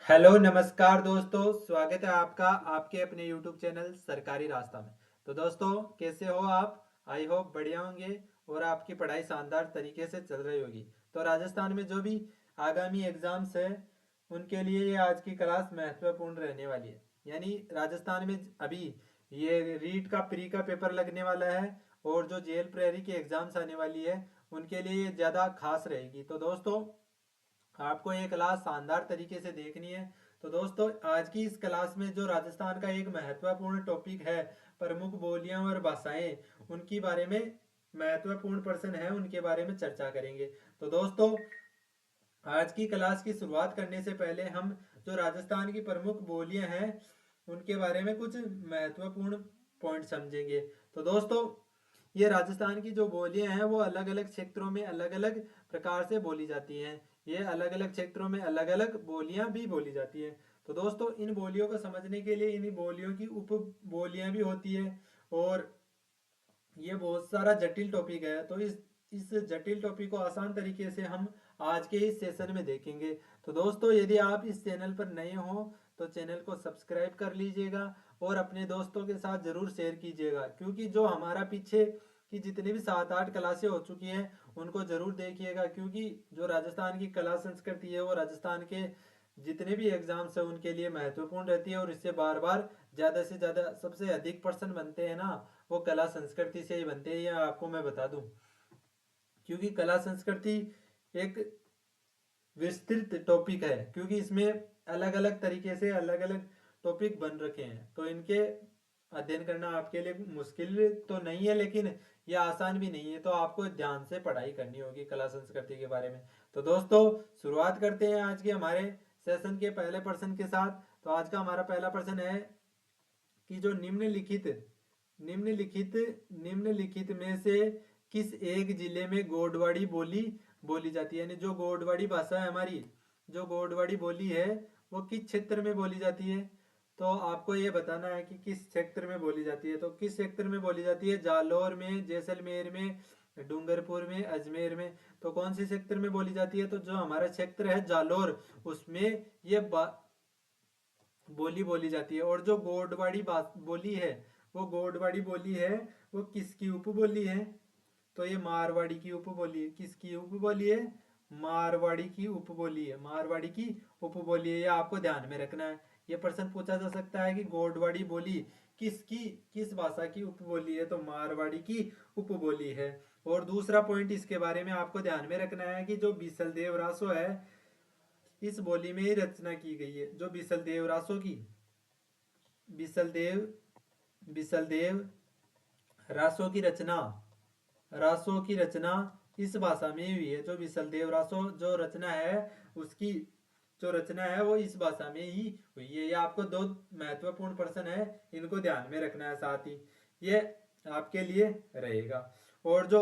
Hello नमस्कार दोस्तों, स्वागत है आपका आपके अपने YouTube चैनल सरकारी रास्ता में। तो दोस्तों, कैसे हो आप? आई होप बढ़िया होंगे और आपकी पढ़ाई शानदार तरीके से चल रही होगी। तो राजस्थान में जो भी आगामी एग्ज़ाम्स है उनके लिए ये आज की क्लास महत्वपूर्ण रहने वाली है। यानी राजस्थान में अभी ये रीट का प्री का पेपर लगने वाला है और जो जेएल प्रेरी की एग्ज़ाम्स आने वाली है उनके लिए ये ज़्यादा खास रहेगी। तो दोस्तों, आपको ये क्लास शानदार तरीके से देखनी है। तो दोस्तों, आज की इस क्लास में जो राजस्थान का एक महत्वपूर्ण टॉपिक है, प्रमुख बोलियां और भाषाएं, उनके बारे में महत्वपूर्ण पर्सन है उनके बारे में चर्चा करेंगे। तो दोस्तों, आज की क्लास की शुरुआत करने से पहले हम जो राजस्थान की प्रमुख बोलियां हैं उनके बारे में कुछ महत्वपूर्ण पॉइंट समझेंगे। तो दोस्तों, ये राजस्थान की जो बोलियां हैं वो अलग अलग क्षेत्रों में अलग अलग प्रकार से बोली जाती हैं। ये अलग अलग क्षेत्रों में अलग अलग बोलियां भी बोली जाती हैं। तो दोस्तों, इन बोलियों को समझने के लिए इन बोलियों की उप बोलियां भी होती है और ये बहुत सारा जटिल टॉपिक है। तो इस जटिल टॉपिक को आसान तरीके से हम आज के इस सेशन में देखेंगे। तो दोस्तों, यदि आप इस चैनल पर नए हो तो चैनल को सब्सक्राइब कर लीजिएगा और अपने दोस्तों के साथ ज़रूर शेयर कीजिएगा, क्योंकि जो हमारा पीछे की जितनी भी 7-8 क्लासें हो चुकी हैं उनको ज़रूर देखिएगा, क्योंकि जो राजस्थान की कला संस्कृति है वो राजस्थान के जितने भी एग्जाम्स हैं उनके लिए महत्वपूर्ण रहती है और इससे बार बार ज़्यादा से ज़्यादा सबसे अधिक पर्सन बनते हैं ना, वो कला संस्कृति से ही बनते हैं। ये आपको मैं बता दूं, क्योंकि कला संस्कृति एक विस्तृत टॉपिक है, क्योंकि इसमें अलग अलग तरीके से अलग अलग टॉपिक बन रखे हैं। तो इनके अध्ययन करना आपके लिए मुश्किल तो नहीं है, लेकिन यह आसान भी नहीं है। तो आपको ध्यान से पढ़ाई करनी होगी कला संस्कृति के बारे में। तो दोस्तों, शुरुआत करते हैं आज के हमारे सेशन के पहले प्रश्न के साथ। तो आज का हमारा पहला प्रश्न है कि जो निम्नलिखित निम्नलिखित में से किस एक जिले में गोडवाड़ी बोली बोली जाती है? यानी जो गोडवाड़ी भाषा है हमारी, जो गोडवाड़ी बोली है वो किस क्षेत्र में बोली जाती है? तो आपको ये बताना है कि किस क्षेत्र में बोली जाती है। तो किस क्षेत्र में बोली जाती है? जालौर में, जैसलमेर में, डूंगरपुर में, अजमेर में। तो कौन सी क्षेत्र में बोली जाती है? तो जो हमारा क्षेत्र है जालौर, उसमें ये बोली बोली जाती है। और जो गोडवाड़ी बोली है, वो गोडवाड़ी बोली है वो किसकी उपबोली है? तो ये मारवाड़ी की उपबोली है। किसकी उपबोली है? मारवाड़ी की उपबोली है। मारवाड़ी की उपबोली है, ये आपको ध्यान में रखना है। ये प्रश्न पूछा जा सकता है कि गोडवाड़ी बोली किसकी किस भाषा की उपबोली है? तो मारवाड़ी की उपबोली है। और दूसरा पॉइंट इसके बारे में आपको ध्यान में रखना है कि जो बीसल देव रासो है, इस बोली में ही रचना की गई है। जो बीसल देव रासो की बिसलदेव बिसलदेव रासो की रचना इस भाषा में हुई है। जो बिसलदेव रासो जो रचना है उसकी जो रचना है वो इस भाषा में ही हुई है। ये आपको दो महत्वपूर्ण प्रश्न है, इनको ध्यान में रखना है। साथ ही ये आपके लिए रहेगा। और जो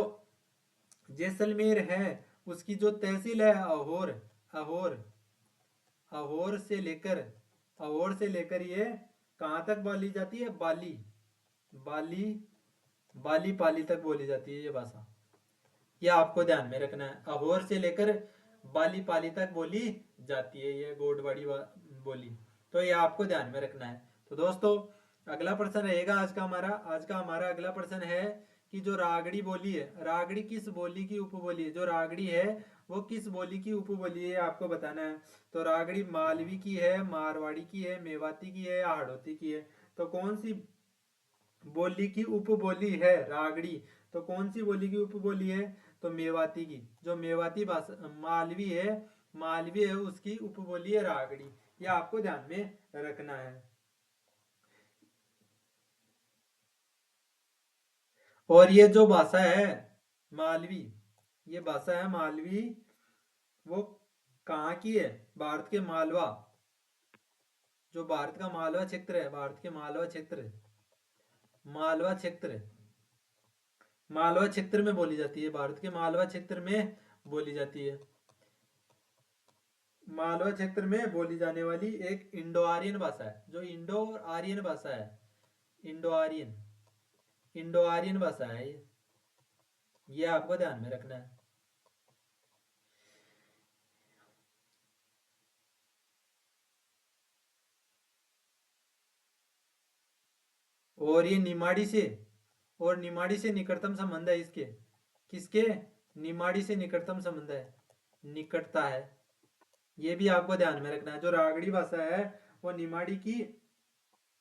जैसलमेर है उसकी जो तहसील है अहोर, अहोर अहोर से लेकर ये कहाँ तक बोली जाती है? बाली बाली बाली पाली तक बोली जाती है ये भाषा। ये आपको ध्यान में रखना है। अहोर से लेकर बाली पाली तक बोली जाती है ये गोडवाड़ी बोली। तो ये आपको ध्यान में रखना है। तो दोस्तों, अगला प्रश्न रहेगा आज का हमारा अगला प्रश्न है कि जो रागड़ी बोली है, रागड़ी किस बोली की उपबोली है? जो रागड़ी है वो किस बोली की उपबोली है, आपको बताना है। तो रागड़ी मालवी की है, मारवाड़ी की है, मेवाती की है या हाड़ौती की है? तो कौन सी बोली की उपबोली है रागड़ी? तो कौन सी बोली की उपबोली है? तो मेवाती की। जो मेवाती भाषा मालवी है उसकी उपबोली है रागड़ी। यह आपको ध्यान में रखना है। और ये जो भाषा है मालवी, ये भाषा है मालवी, वो कहाँ की है? भारत के मालवा, जो भारत का मालवा क्षेत्र है, भारत के मालवा क्षेत्र मालवा क्षेत्र में बोली जाती है। भारत के मालवा क्षेत्र में बोली जाती है। मालवा क्षेत्र में बोली जाने वाली एक इंडो आर्यन भाषा है। जो इंडो आर्यन भाषा है, इंडो आर्यन इंडो आर्यन भाषा है ये आपको ध्यान में रखना है। और ये निमाड़ी से, और निमाड़ी से निकटतम संबंध है इसके, किसके, निमाड़ी से निकटतम संबंध है, निकटता है। ये भी आपको ध्यान में रखना है। जो रागड़ी भाषा है वो निमाड़ी की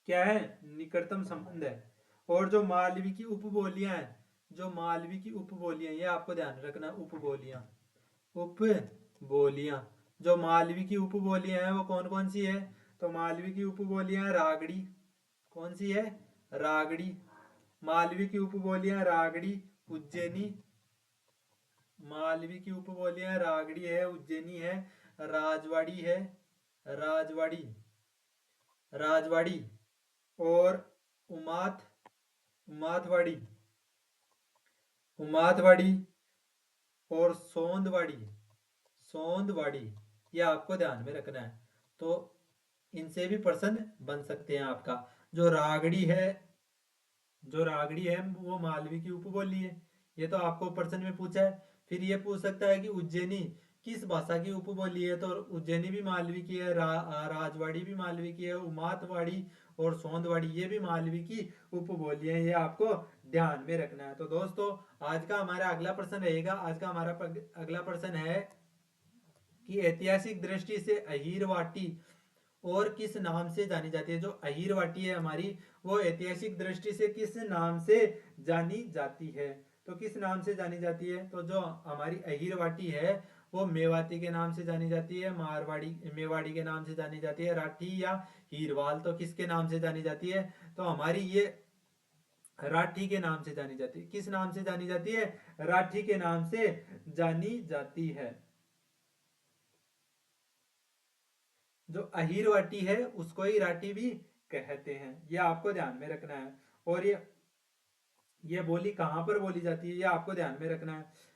क्या है, निकटतम संबंध है। और जो मालवी की उपबोलियां हैं, जो मालवी की उपबोलियां, ये आपको ध्यान रखना, उपबोलियां, उपबोलियां, जो मालवी की उपबोलियां हैं वो कौन कौन सी है, तो मालवी की उपबोलियां रागड़ी, कौन सी है, रागड़ी। मालवी की उपबोलियां रागड़ी, उज्जैनी, मालवी की उपबोलियां रागड़ी है, उज्जैनी है, राजवाड़ी है, राजवाड़ी, राजवाड़ी, और उमाथ, उमाथवाड़ी, उमाथवाड़ी, और सोंदवाड़ी, सोंदवाड़ी, ये आपको ध्यान में रखना है। तो इनसे भी प्रश्न बन सकते हैं आपका। जो रागड़ी है, जो रागड़ी है वो मालवी की उपबोली है, ये तो आपको प्रश्न में पूछा है। फिर ये पूछ सकता है कि उज्जैनी किस भाषा की उपबोली है, तो उज्जैनी भी मालवी की है, राजवाड़ी भी मालवी की है, उमातवाड़ी और सोंदवाड़ी ये भी मालवी की उपबोली है, ये आपको ध्यान में रखना है। तो दोस्तों आज का हमारा अगला प्रश्न रहेगा, आज का हमारा अगला प्रश्न है कि ऐतिहासिक दृष्टि से अहीर वाटी और किस नाम से जानी जाती है। जो अहीर वाटी है हमारी, वो ऐतिहासिक दृष्टि से किस नाम से जानी जाती है, तो किस नाम से जानी जाती है, तो जो हमारी अहीर वाटी है वो मेवाती के नाम से जानी जाती है, मारवाड़ी मेवाड़ी के नाम से जानी जाती है, राठी या हीरवाल तो किसके नाम से जानी जाती है, तो हमारी ये राठी के नाम से जानी जाती है। किस नाम से जानी जाती है, राठी के नाम से जानी जाती है। जो अहीर वाटी है उसको ही राठी भी कहते हैं, ये आपको ध्यान में रखना है। और ये बोली कहाँ पर बोली जाती है, ये आपको ध्यान में रखना है।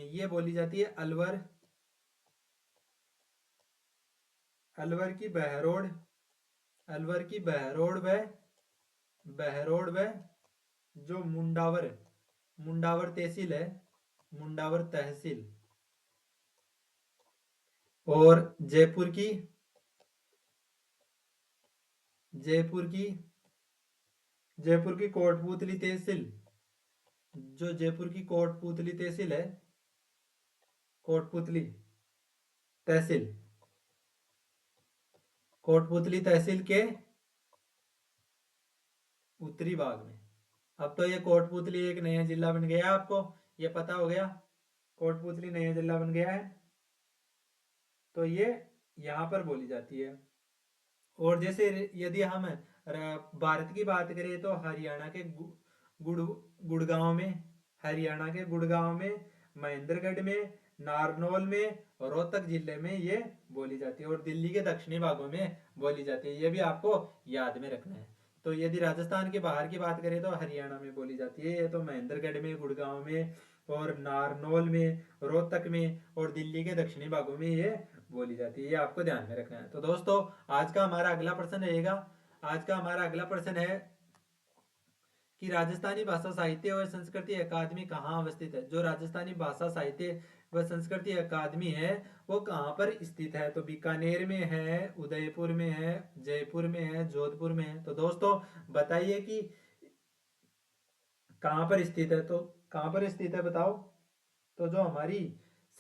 ये बोली जाती है अलवर, अलवर की बहरोड, अलवर की बहरोड व, बहरोड व जो मुंडावर, मुंडावर तहसील है, मुंडावर तहसील, और जयपुर की, जयपुर की, जयपुर की कोटपुतली तहसील, जो जयपुर की कोटपुतली तहसील है, कोटपुतली तहसील, कोटपुतली तहसील के उत्तरी भाग में। अब तो ये कोटपुतली एक नया जिला बन गया, आपको ये पता हो गया, कोटपुतली नया जिला बन गया है, तो ये यहाँ पर बोली जाती है। और जैसे यदि हम भारत की बात करें तो हरियाणा के गुड़ गुड़गांव में, हरियाणा के गुड़गांव में, महेंद्रगढ़ में, नारनौल में, रोहतक जिले में ये बोली जाती है, और दिल्ली के दक्षिणी भागों में बोली जाती है, ये भी आपको याद में रखना है। तो यदि राजस्थान के बाहर की बात करें तो हरियाणा में बोली जाती है, ये तो महेंद्रगढ़ में, गुड़गांव में, और नारनौल में, रोहतक में, और दिल्ली के दक्षिणी भागों में ये बोली जाती है, ये आपको ध्यान में रखना है। तो दोस्तों आज का हमारा अगला प्रश्न रहेगा, आज का हमारा अगला प्रश्न है कि राजस्थानी भाषा साहित्य व संस्कृति अकादमी कहाँ अवस्थित है। जो राजस्थानी भाषा साहित्य व संस्कृति अकादमी है वो कहाँ पर स्थित है, तो बीकानेर में है, उदयपुर में है, जयपुर में है, जोधपुर में है। तो दोस्तों बताइए कि कहाँ पर स्थित है, तो कहाँ पर स्थित है बताओ। तो जो हमारी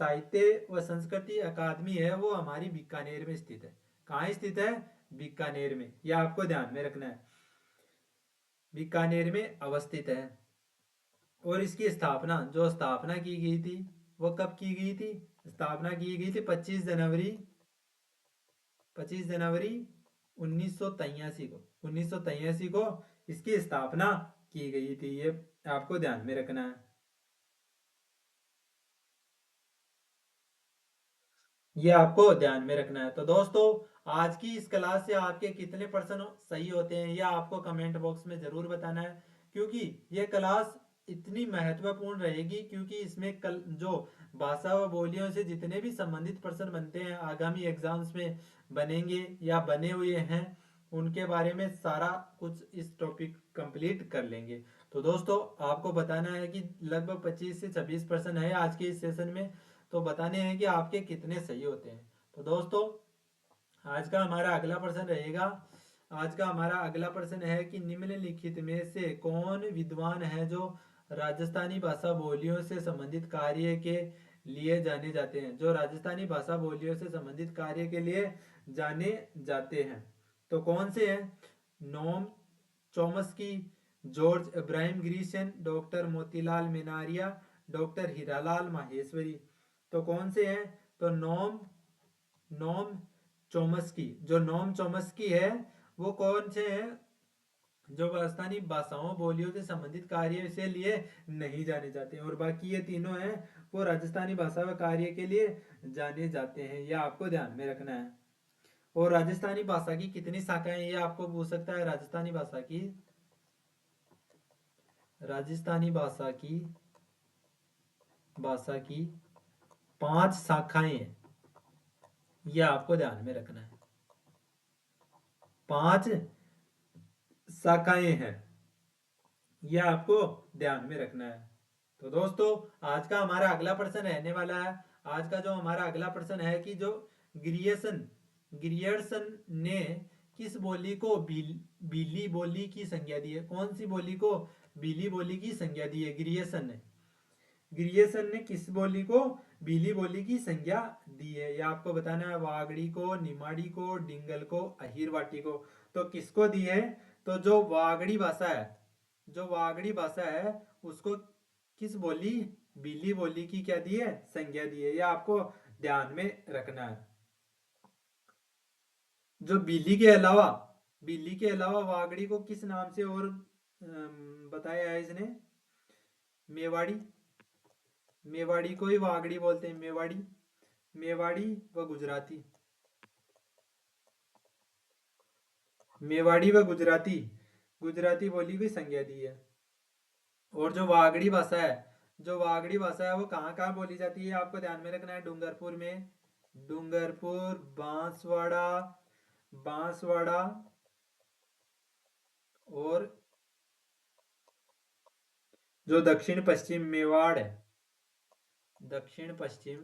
साहित्य व संस्कृति अकादमी है वो हमारी बीकानेर में स्थित है। कहाँ स्थित है, बीकानेर में, यह आपको ध्यान में रखना है, बीकानेर में अवस्थित है। और इसकी स्थापना, जो स्थापना की गई थी वो कब की गई थी, स्थापना की गई थी 25 जनवरी, 25 जनवरी 1983 को, 1983 को इसकी स्थापना की गई थी, ये आपको ध्यान में रखना है, ये आपको ध्यान में रखना है। तो दोस्तों आज की इस क्लास से आपके कितने प्रश्न सही होते हैं यह आपको कमेंट बॉक्स में जरूर बताना है, क्योंकि ये क्लास इतनी महत्वपूर्ण रहेगी, क्योंकि इसमें कल जो भाषा व बोलियों से जितने भी संबंधित प्रश्न बनते हैं आगामी एग्जाम्स में बनेंगे या बने हुए हैं उनके बारे में सारा कुछ इस टॉपिक कंप्लीट कर लेंगे। तो दोस्तों आपको बताना है कि लगभग 25 से 26 प्रश्न है आज के इस सेशन में, तो बताने हैं कि आपके कितने सही होते हैं। तो दोस्तों आज का हमारा अगला प्रश्न रहेगा, आज का हमारा अगला प्रश्न है कि निम्नलिखित में से कौन विद्वान है जो राजस्थानी भाषा बोलियों से संबंधित कार्य के लिए जाने जाते हैं, जो राजस्थानी भाषा बोलियों से संबंधित कार्य के लिए जाने जाते हैं। तो कौन से हैं? Noam Chomsky, George Abraham Grierson, doctor Motilal Menaria, doctor Hiralal Maheshwari. तो कौन से हैं? तो नोम नोम चॉम्स्की। जो नोम चॉम्स्की है वो कौन से हैं? जो राजस्थानी भाषाओं बोलियों से संबंधित कार्य से लिए नहीं जाने जाते हैं, और बाकी ये तीनों हैं वो राजस्थानी भाषा व कार्य के लिए जाने जाते हैं। यह आपको ध्यान में रखना है। और राजस्थानी भाषा की कितनी शाखाएं, ये आपको पूछ सकता है। राजस्थानी भाषा की 5 शाखाएं हैं, यह आपको ध्यान में रखना है। 5 शाखाएं हैं, यह आपको ध्यान में रखना है। तो दोस्तों आज का हमारा अगला प्रश्न रहने वाला है। आज का जो हमारा अगला प्रश्न है कि जो ग्रियर्सन ने किस बोली को बीली बोली की संज्ञा दी है? कौन सी बोली को बीली बोली की संज्ञा दी है? ग्रियर्सन ने किस बोली को बीली बोली की संज्ञा दी है? यह आपको बताना है। वागड़ी को, निमाड़ी को, डिंगल को, अहिरवाटी को। तो किसको दी है? तो जो वागड़ी भाषा है उसको किस बोली, बीली बोली की क्या दी है? संज्ञा दी है। यह आपको ध्यान में रखना है। जो बिल्ली के अलावा वागड़ी को किस नाम से और बताया है इसने? मेवाड़ी को ही वागड़ी बोलते हैं। मेवाड़ी व गुजराती बोली की संज्ञा दी है। और जो वागड़ी भाषा है वो कहाँ कहाँ बोली जाती है? आपको ध्यान में रखना है। डूंगरपुर, बांसवाड़ा और जो दक्षिण पश्चिम मेवाड़ है, दक्षिण पश्चिम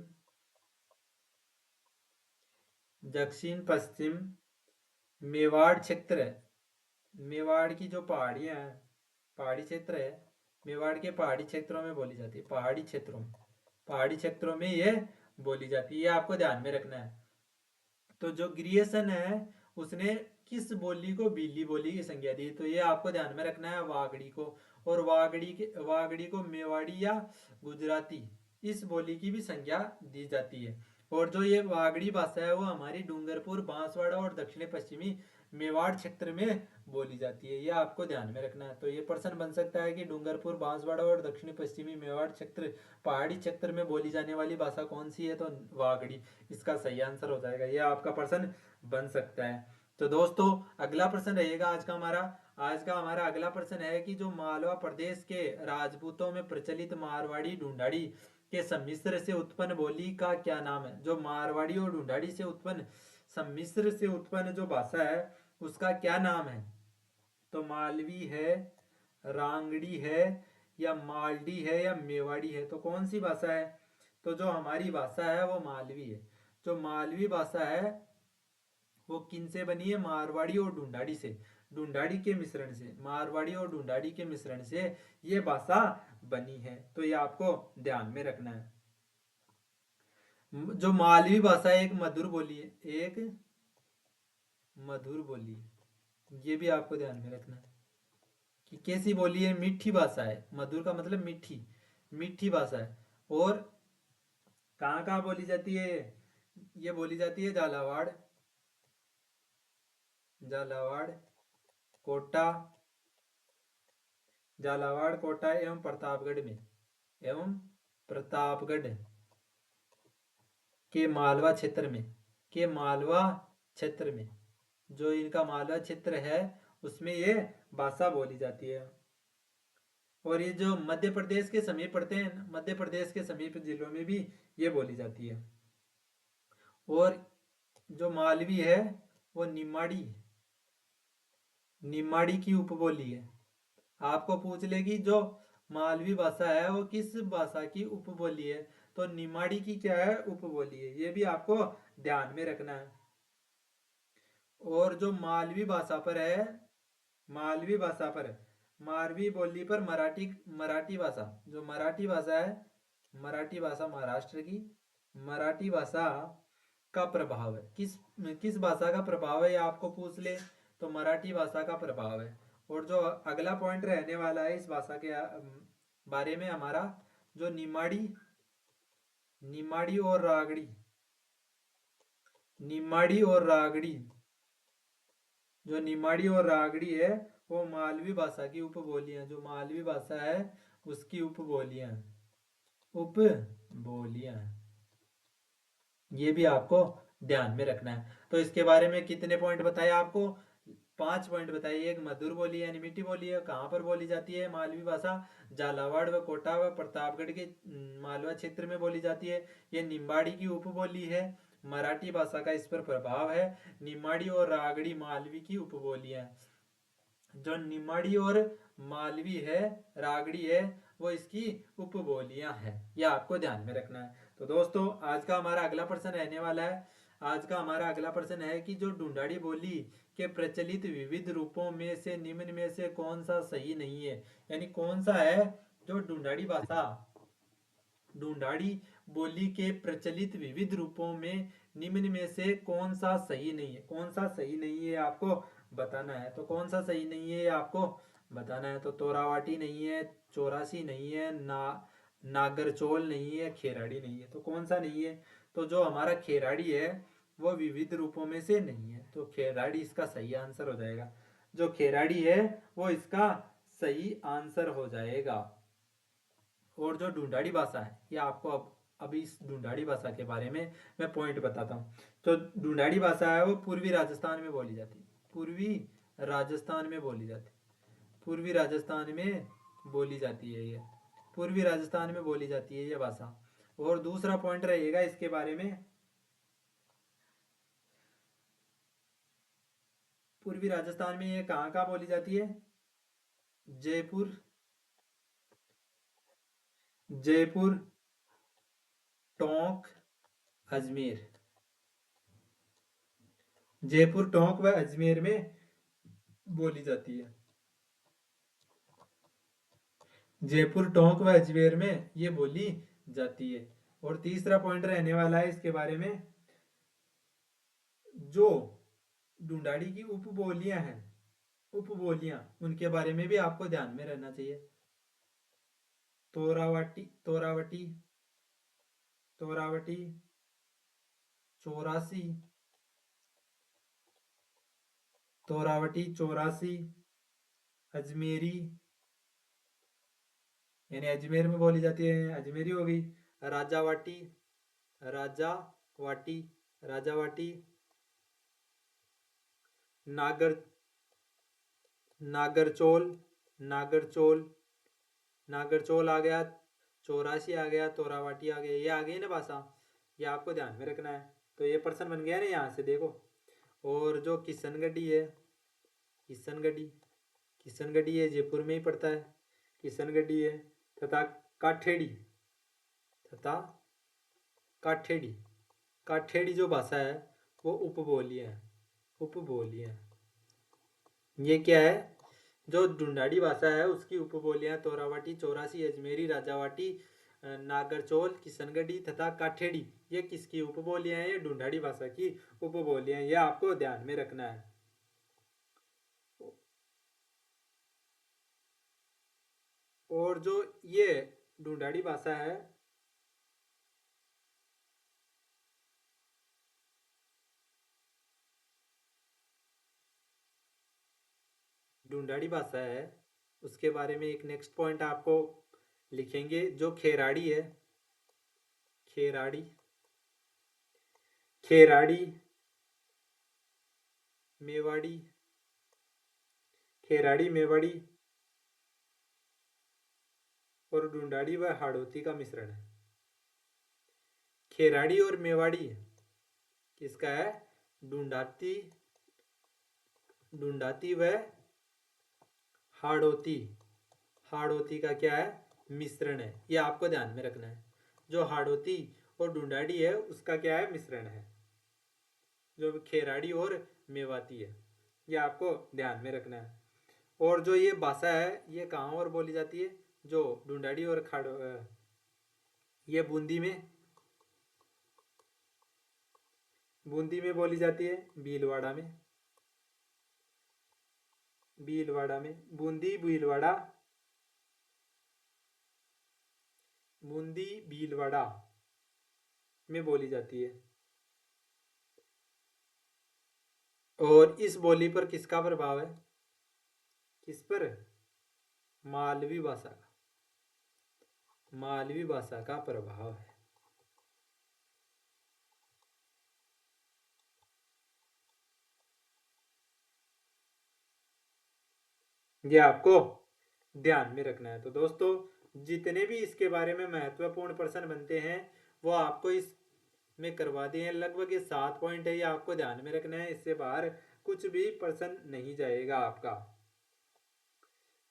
मेवाड़ क्षेत्र है। मेवाड़ की जो पहाड़ियाँ हैं, पहाड़ी क्षेत्र है, मेवाड़ के पहाड़ी क्षेत्रों में बोली जाती है। पहाड़ी क्षेत्रों में ये बोली जाती है। ये आपको ध्यान में रखना है। तो जो ग्रियर्सन है उसने किस बोली को बीली बोली की संज्ञा दी? तो ये आपको ध्यान में रखना है, वागड़ी को। और वागड़ी को मेवाड़ी या गुजराती इस बोली की भी संज्ञा दी जाती है। और जो ये वागड़ी भाषा है वो हमारी डूंगरपुर, बांसवाड़ा और दक्षिण पश्चिमी मेवाड़ क्षेत्र में बोली जाती है। यह आपको ध्यान में रखना है। तो ये प्रश्न बन सकता है कि डूंगरपुर, बांसवाड़ा और दक्षिण पश्चिमी मेवाड़ क्षेत्र, पहाड़ी क्षेत्र में बोली जाने वाली भाषा कौन सी है? तो वागड़ी इसका सही आंसर हो जाएगा। यह आपका प्रश्न बन सकता है। तो दोस्तों अगला प्रश्न रहेगा आज का हमारा अगला प्रश्न है कि जो मालवा प्रदेश के राजपूतों में प्रचलित मारवाड़ी ढूंढाड़ी के सम्मिश्र से उत्पन्न बोली का क्या नाम है? जो मारवाड़ी और ढूंढाड़ी से उत्पन्न सम्मिश्र से उत्पन्न जो भाषा है उसका क्या नाम है? तो मालवी है, रांगड़ी है, या मालडी है, या मेवाड़ी है। तो कौन सी भाषा है? तो जो हमारी भाषा है वो मालवी है। जो मालवी भाषा है वो किन से बनी है? मारवाड़ी और ढूंढाड़ी से, मारवाड़ी और ढूंढाड़ी के मिश्रण से ये भाषा बनी है। तो ये आपको ध्यान में रखना है। जो मालवी भाषा है एक मधुर बोली है, ये भी आपको ध्यान में रखना है कि कैसी बोली है। मीठी भाषा है। मधुर का मतलब मीठी भाषा है। और कहाँ कहाँ बोली जाती है? ये बोली जाती है झालावाड़, कोटा एवं प्रतापगढ़ के मालवा क्षेत्र में जो इनका मालवा क्षेत्र है उसमें ये भाषा बोली जाती है। और ये जो मध्य प्रदेश के समीप पड़ते हैं, मध्य प्रदेश के समीप जिलों में भी ये बोली जाती है। और जो मालवी है वो निमाड़ी की उपबोली है। आपको पूछ लेगी जो मालवी भाषा है वो किस भाषा की उपबोली है? तो निमाड़ी की क्या है? उपबोली है। ये भी आपको ध्यान में रखना है। और जो मालवी भाषा पर है, मालवी भाषा पर है, मालवी बोली पर मराठी, मराठी भाषा, जो मराठी भाषा है, मराठी भाषा महाराष्ट्र की, मराठी भाषा का प्रभाव है। किस किस भाषा का प्रभाव है, ये आपको पूछ ले तो मराठी भाषा का प्रभाव है। और जो अगला पॉइंट रहने वाला है इस भाषा के बारे में हमारा, जो निमाड़ी, निमाड़ी और रागड़ी, निमाड़ी और रागड़ी, जो निमाड़ी और रागड़ी है वो मालवी भाषा की उपबोलियां, जो मालवी भाषा है उसकी उपबोलियां, उपबोलियां, ये भी आपको ध्यान में रखना है। तो इसके बारे में कितने पॉइंट बताए आपको, 5 पॉइंट बताइए। एक मधुर बोली यानी मीठी बोली है, कहाँ पर बोली जाती है मालवी भाषा, झालावाड़ व कोटा व प्रतापगढ़ के मालवा क्षेत्र में बोली जाती है। ये निम्बाड़ी की उपबोली है, मराठी भाषा का इस पर प्रभाव है। निम्बाड़ी और रागड़ी मालवी की उपबोलियां हैं। जो निमाड़ी और मालवी है, रागड़ी है, वो इसकी उपबोलियां हैं, ये आपको ध्यान में रखना है। तो दोस्तों आज का हमारा अगला प्रश्न रहने वाला है, आज का हमारा अगला प्रश्न है कि जो ढूंढाड़ी बोली के प्रचलित विविध रूपों में से निम्न में से कौन सा सही नहीं है, यानी कौन सा है जो ढूंढाड़ी भाषा, ढूंढाड़ी बोली के प्रचलित विविध रूपों में निम्न में से कौन सा सही नहीं है, कौन सा सही नहीं है आपको बताना है। तो कौन सा सही नहीं है आपको बताना है। तो तोरावाटी नहीं है, चौरासी नहीं है, नागरचोल नहीं है, खेराड़ी नहीं है। तो कौन सा नहीं है, तो जो हमारा खेराड़ी है वो विविध रूपों में से नहीं है, तो खेराड़ी इसका सही आंसर हो जाएगा। जो खेराड़ी है वो इसका सही आंसर हो जाएगा। और जो ढूंढाड़ी भाषा है, ये आपको अब अभी इस ढूंढाड़ी भाषा के बारे में मैं पॉइंट बताता हूँ। तो ढूंढाड़ी भाषा है वो पूर्वी राजस्थान में बोली जाती है, पूर्वी राजस्थान में बोली जाती है, पूर्वी राजस्थान में बोली जाती है ये, पूर्वी राजस्थान में बोली जाती है ये भाषा। और दूसरा पॉइंट रहेगा इसके बारे में, पूर्वी राजस्थान में ये कहाँ कहाँ बोली जाती है, जयपुर, जयपुर, टोंक, अजमेर, जयपुर, टोंक व अजमेर में बोली जाती है, जयपुर, टोंक व अजमेर में ये बोली जाती है। और तीसरा पॉइंट रहने वाला है इसके बारे में, जो ढूंढाड़ी की उपबोलियां हैं, उपबोलियां उनके बारे में भी आपको ध्यान में रहना चाहिए। तोरावाटी, तोरावटी, तोरावटी, चौरासी, तोरावटी, चौरासी, अजमेरी, यानी अजमेर में बोली जाती है, अजमेरी हो गई। राजावाटी, राजावाटी, राजावाटी, नागर, नागरचोल, नागरचोल, नागरचोल आ गया, चौरासी आ गया, तोरावाटी आ गया, ये आ गई ना भाषा, ये आपको ध्यान में रखना है। तो ये प्रश्न बन गया ना यहाँ से देखो। और जो किशनगढ़ी है, किशनगढ़ी, किशनगढ़ी ये जयपुर में ही पड़ता है, किशनगढ़ी है। तथा काठेड़ी, तथा काठेड़ी, काठेड़ी जो भाषा है वो उपबोलियां है, उपबोलियां, ये क्या है, जो ढूंढाड़ी भाषा है उसकी उपबोलियां तोरावाटी, चौरासी, अजमेरी, राजावाटी, नागरचोल, किशनगढ़ी तथा काठेड़ी, ये किसकी उपबोलियां हैं, ये ढूंढाड़ी भाषा की उपबोलियां, ये आपको ध्यान में रखना है। और जो ये ढूंढाड़ी भाषा है, ढूंढाड़ी भाषा है उसके बारे में एक नेक्स्ट पॉइंट आपको लिखेंगे, जो खेराड़ी है, खेराड़ी, खेराड़ी, मेवाड़ी, खेराड़ी, मेवाड़ी और ढूंढाड़ी व हाड़ौती का मिश्रण है। खेराड़ी और मेवाड़ी किसका है, ढूंढाती, ढूंढाती व हाड़ौती, हाड़ौती का क्या है, मिश्रण है, ये आपको ध्यान में रखना है। जो हाड़ौती और ढूंढाड़ी है उसका क्या है, मिश्रण है। जो खेराड़ी और मेवाती है, ये आपको ध्यान में रखना है। और जो ये भाषा है ये कहाँ और बोली जाती है, जो ढूंढाड़ी और ये बूंदी में बोली जाती है, भीलवाड़ा में, भीलवाड़ा में, बूंदी भीलवाड़ा, बूंदी भीलवाड़ा में बोली जाती है। और इस बोली पर किसका प्रभाव है, किस पर, मालवी भाषा का, मालवी भाषा का प्रभाव है। ये आपको ध्यान में रखना है। तो दोस्तों जितने भी इसके बारे में महत्वपूर्ण प्रश्न बनते हैं वो आपको इस में करवा दिए हैं। लगभग ये 7 पॉइंट है, ये आपको ध्यान में रखना है, इससे बाहर कुछ भी प्रश्न नहीं जाएगा आपका।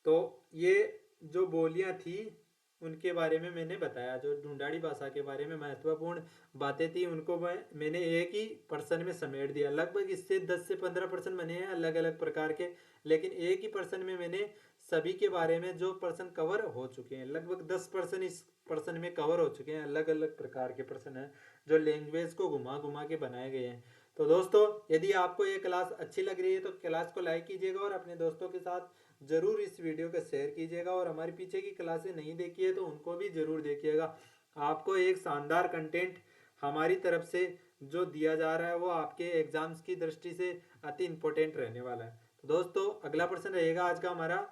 तो ये जो बोलियां थी उनके बारे में मैंने बताया, जो ढूंढाड़ी भाषा के बारे में महत्वपूर्ण बातें थी उनको मैंने एक ही प्रश्न में समेट दिया। लगभग इससे 10 से 15 प्रश्न बने हैं अलग अलग प्रकार के, लेकिन एक ही प्रश्न में मैंने सभी के बारे में जो प्रश्न कवर हो चुके हैं, लगभग 10 प्रश्न इस प्रश्न में कवर हो चुके हैं। अलग अलग प्रकार के प्रश्न हैं जो लैंग्वेज को घुमा घुमा के बनाए गए हैं। तो दोस्तों यदि आपको ये क्लास अच्छी लग रही है तो क्लास को लाइक कीजिएगा और अपने दोस्तों के साथ जरूर इस वीडियो को शेयर कीजिएगा। और हमारी पीछे की क्लासें नहीं देखी है तो उनको भी जरूर देखिएगा। आपको एक शानदार कंटेंट हमारी तरफ से जो दिया जा रहा है वो आपके एग्जाम्स की दृष्टि से अति इम्पोर्टेंट रहने वाला है। तो दोस्तों अगला प्रश्न रहेगा आज का हमारा,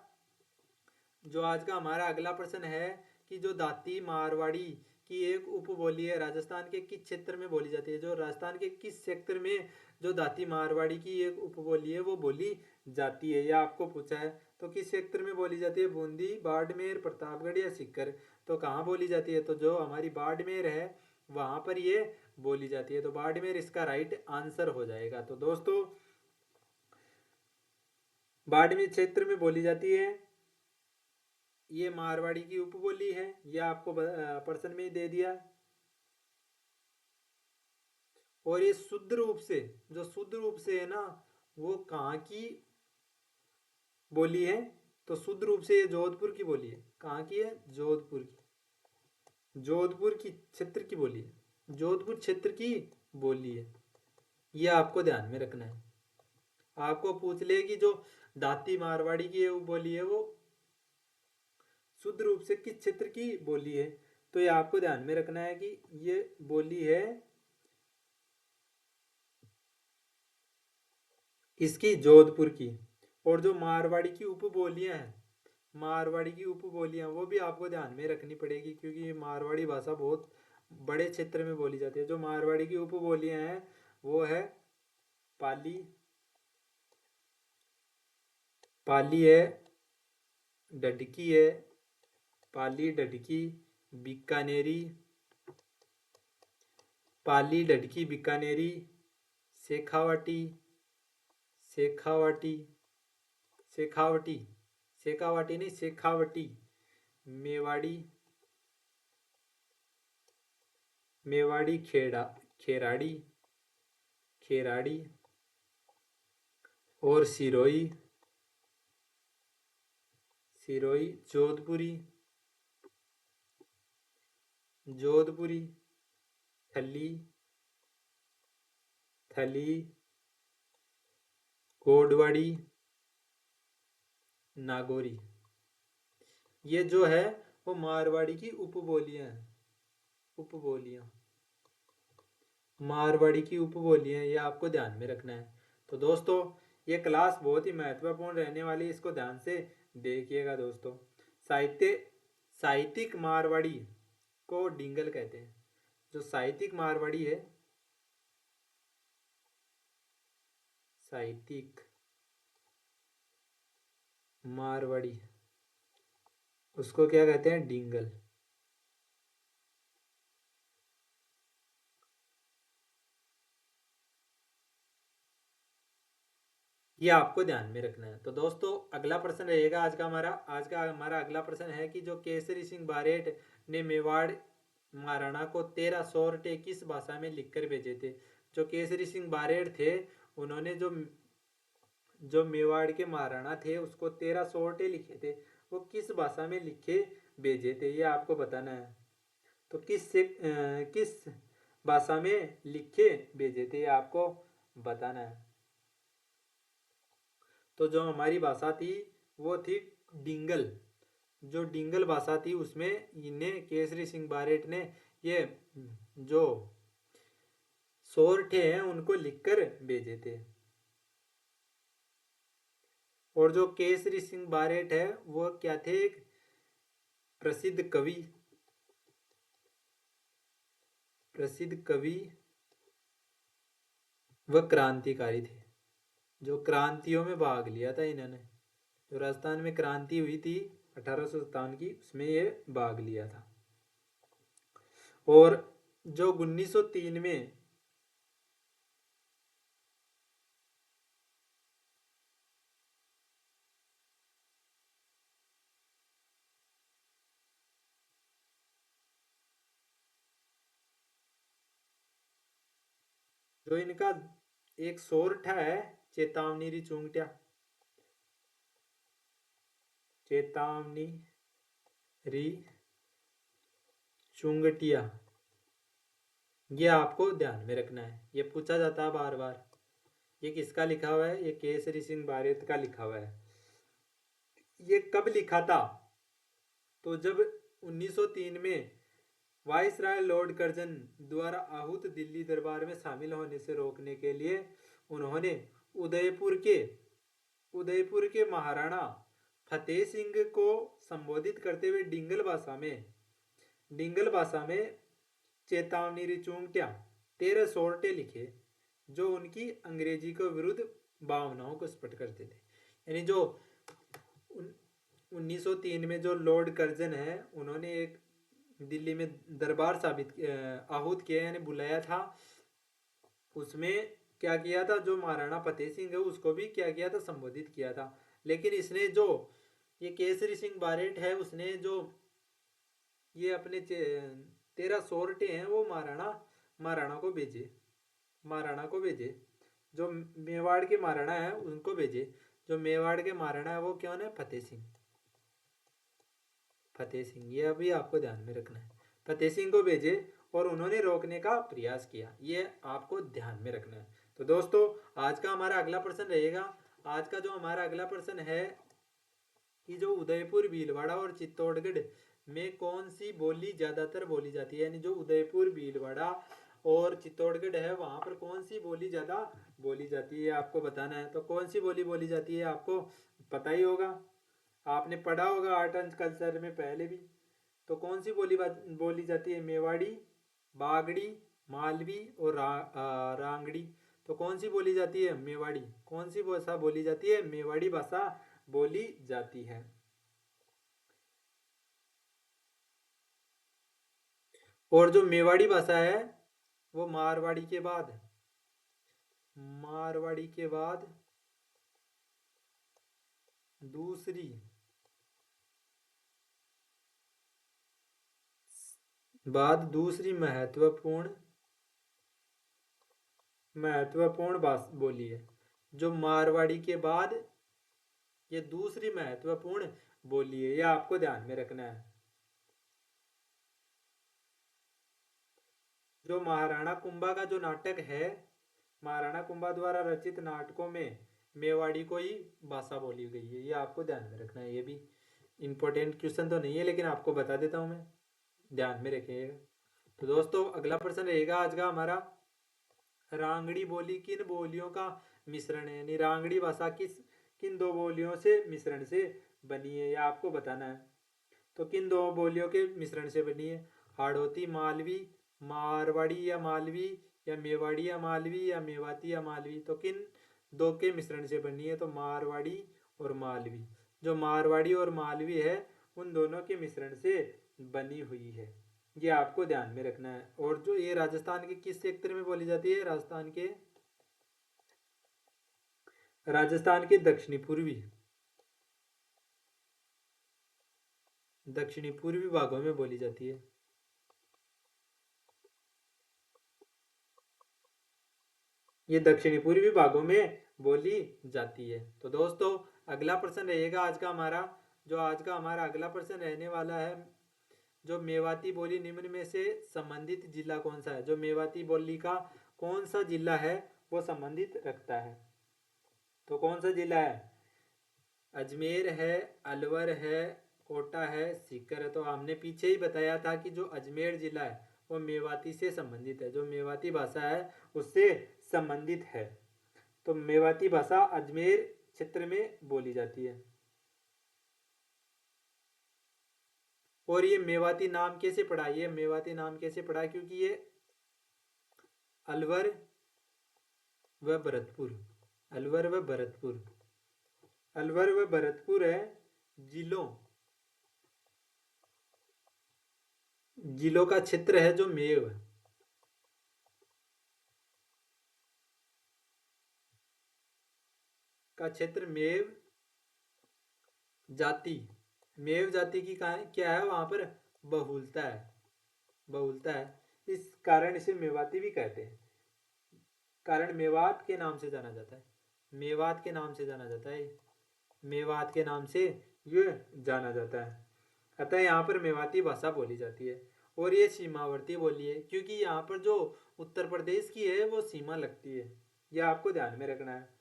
जो आज का हमारा अगला प्रश्न है कि जो दाती मारवाड़ी की एक उपबोली है राजस्थान के किस क्षेत्र में बोली जाती है, जो राजस्थान के किस क्षेत्र में जो दाती मारवाड़ी की एक उपबोली है वो बोली जाती है, यह आपको पूछा है। तो किस क्षेत्र में बोली जाती है, बूंदी, बाड़मेर, प्रतापगढ़ या सीकर। तो कहाँ बोली जाती है, तो जो हमारी बाड़मेर है वहां पर ये बोली जाती है। तो बाड़मेर इसका राइट आंसर हो जाएगा। तो दोस्तों बाड़मेर क्षेत्र में बोली जाती है, ये मारवाड़ी की उपबोली है, ये आपको प्रश्न में दे दिया। और ये शुद्ध रूप से, जो शुद्ध रूप से है ना वो कहाँ की बोली है, तो शुद्ध रूप से ये जोधपुर की बोली है। कहाँ की है, जोधपुर की, जोधपुर की क्षेत्र की बोली है, जोधपुर क्षेत्र की बोली है। ये आपको ध्यान में रखना है। आपको पूछ ले कि जो दाती मारवाड़ी की वो बोली है वो शुद्ध रूप से किस क्षेत्र की बोली है, तो ये आपको ध्यान में रखना है कि ये बोली है इसकी जोधपुर की। और जो मारवाड़ी की उपबोलियां हैं, मारवाड़ी की उपबोलियां वो भी आपको ध्यान में रखनी पड़ेगी क्योंकि मारवाड़ी भाषा बहुत बड़े क्षेत्र में बोली जाती है। जो मारवाड़ी की उपबोलियां हैं वो है पाली, पाली है, डडकी है, पाली डडकी, बीकानेरी, पाली डडकी बीकानेरी, शेखावाटी, शेखावाटी, शेखावटी, शेखावाटी नहीं शेखावटी, मेवाड़ी, मेवाड़ी खेड़ा, खेराड़ी, खेराड़ी और सिरोही, सिरोही, जोधपुरी, जोधपुरी, थली, थली, कोडवाड़ी, नागौरी। ये जो है वो मारवाड़ी की उपबोलियां हैं, उपबोलियां, मारवाड़ी की उपबोलियां, ये आपको ध्यान में रखना है। तो दोस्तों ये क्लास बहुत ही महत्वपूर्ण रहने वाली है, इसको ध्यान से देखिएगा दोस्तों। साहित्य, साहित्यिक मारवाड़ी को डिंगल कहते हैं। जो साहित्यिक मारवाड़ी है, साहित्यिक मारवाड़ी, उसको क्या कहते हैं, डिंगल। ये आपको ध्यान में रखना है। तो दोस्तों अगला प्रश्न रहेगा आज का हमारा अगला प्रश्न है कि जो केसरी सिंह बारेट ने मेवाड़ महाराणा को 13 सौरठे किस भाषा में लिखकर भेजे थे। जो केसरी सिंह बारेड़ थे, उन्होंने जो जो मेवाड़ के महाराणा थे उसको 13 सोरठे लिखे थे, वो किस भाषा में लिखे भेजे थे, ये आपको बताना है। तो किस भाषा में लिखे भेजे थे, ये आपको बताना है। तो जो हमारी भाषा थी वो थी डिंगल। जो डिंगल भाषा थी उसमें इन्हें केसरी सिंह बारेट ने ये जो सोरठे हैं उनको लिखकर भेजे थे। और जो केसरी सिंह बारेट है वो क्या थे, एक प्रसिद्ध कवि व क्रांतिकारी थे। जो क्रांतियों में भाग लिया था इन्होंने, जो राजस्थान में क्रांति हुई थी 1857 की, उसमें ये भाग लिया था। और जो 1903 में जो इनका एक सोरठा है, चेतावनी री चूंगटिया, चेतावनी री चुंगटिया, ये आपको ध्यान में रखना है, ये पूछा जाता है बार बार। ये किसका लिखा हुआ है, ये केसरी सिंह बारेत का लिखा हुआ है। ये कब लिखा था, तो जब 1903 में वाइसराय लॉर्ड कर्जन द्वारा आहूत दिल्ली दरबार में शामिल होने से रोकने के लिए उन्होंने उदयपुर के उदयपुर के महाराणा फतेह सिंह को संबोधित करते हुए डिंगल भाषा में चेतावनी रिचूंगट्या 13 सोरठे लिखे, जो उनकी अंग्रेजी को विरुद्ध भावनाओं को स्पष्ट करते थे। यानी जो 1903 में जो लॉर्ड कर्जन है उन्होंने एक दिल्ली में दरबार आहूत किया यानी बुलाया था, उसमें क्या किया था, जो महाराणा फतेह सिंह है उसको भी क्या किया था, संबोधित किया था। लेकिन इसने जो ये केसरी सिंह बारेट है उसने जो ये अपने 13 सोरठे हैं वो महाराणा को भेजे, महाराणा को भेजे। जो मेवाड़ के महाराणा है उनको भेजे। जो मेवाड़ के महाराणा है वो कौन है, फतेह सिंह। फतेह सिंह, ये अभी आपको ध्यान में रखना है। फतेह सिंह को भेजे और उन्होंने रोकने का प्रयास किया, ये आपको ध्यान में रखना है। तो दोस्तों आज का हमारा अगला प्रश्न रहेगा, आज का जो हमारा अगला प्रश्न है कि जो उदयपुर भीलवाड़ा और चित्तौड़गढ़ में कौन सी बोली ज्यादातर बोली जाती है, यानी जो उदयपुर भीलवाड़ा और चित्तौड़गढ़ है वहां पर कौन सी बोली ज्यादा बोली जाती है आपको बताना है। तो कौन सी बोली बोली जाती है आपको पता ही होगा, आपने पढ़ा होगा आर्ट एंड कल्चर में पहले भी। तो कौन सी बोली जाती है, मेवाड़ी, बागड़ी, मालवी और रांगड़ी। तो कौन सी बोली जाती है, मेवाड़ी। कौन सी भाषा बोली जाती है, मेवाड़ी भाषा बोली जाती है। और जो मेवाड़ी भाषा है वो मारवाड़ी के बाद दूसरी दूसरी महत्वपूर्ण बोली है। जो मारवाड़ी के बाद ये दूसरी महत्वपूर्ण बोली है, ये आपको ध्यान में रखना है। जो महाराणा कुंभा का जो नाटक है, महाराणा कुंभा द्वारा रचित नाटकों में मेवाड़ी को ही भाषा बोली गई है, ये आपको ध्यान में रखना है। ये भी इंपॉर्टेंट क्वेश्चन तो नहीं है लेकिन आपको बता देता हूं मैं, ध्यान में रखिएगा। तो दोस्तों अगला प्रश्न रहेगा आज का हमारा, रांगड़ी बोली किन बोलियों का मिश्रण है, यानी रांगड़ी भाषा किन दो बोलियों से मिश्रण से बनी है, या आपको बताना है। तो किन दो बोलियों के मिश्रण से बनी है, हाड़ौती मालवी, मारवाड़ी या मालवी, या मेवाड़ी या मालवी, या मेवाती या मालवी। तो किन दो के मिश्रण से बनी है, तो मारवाड़ी और मालवी। जो मारवाड़ी और मालवी है उन दोनों के मिश्रण से बनी हुई है, ये आपको ध्यान में रखना है। और जो ये राजस्थान के किस क्षेत्र में बोली जाती है, राजस्थान के दक्षिणी पूर्वी भागों में बोली जाती है। ये दक्षिणी पूर्वी भागों में बोली जाती है। तो दोस्तों अगला प्रश्न रहेगा आज का हमारा अगला प्रश्न रहने वाला है, जो मेवाती बोली निम्न में से संबंधित जिला कौन सा है। जो मेवाती बोली का कौन सा जिला है वो संबंधित रखता है। तो कौन सा जिला है? अजमेर है, अलवर है, कोटा है, सीकर है। तो हमने पीछे ही बताया था कि जो अजमेर जिला है वो मेवाती से संबंधित है, जो मेवाती भाषा है उससे संबंधित है। तो मेवाती भाषा अजमेर क्षेत्र में बोली जाती है। और ये मेवाती नाम कैसे पड़ा? ये मेवाती नाम कैसे पड़ा? क्योंकि ये अलवर व भरतपुर, अलवर व भरतपुर, अलवर व भरतपुर है जिलों जिलों का क्षेत्र है, जो मेव का क्षेत्र मेव जाति, मेव जाति की क्या है वहां पर? बहुलता है, बहुलता है। इस कारण इसे मेवाती भी कहते हैं। कारण मेवात के नाम से जाना जाता है, मेवात के नाम से जाना जाता है, मेवात के नाम से ये जाना जाता है। अतः यहाँ पर मेवाती भाषा बोली जाती है। और ये सीमावर्ती बोली है, क्योंकि यहाँ पर जो उत्तर प्रदेश की है वो सीमा लगती है। यह आपको ध्यान में रखना है।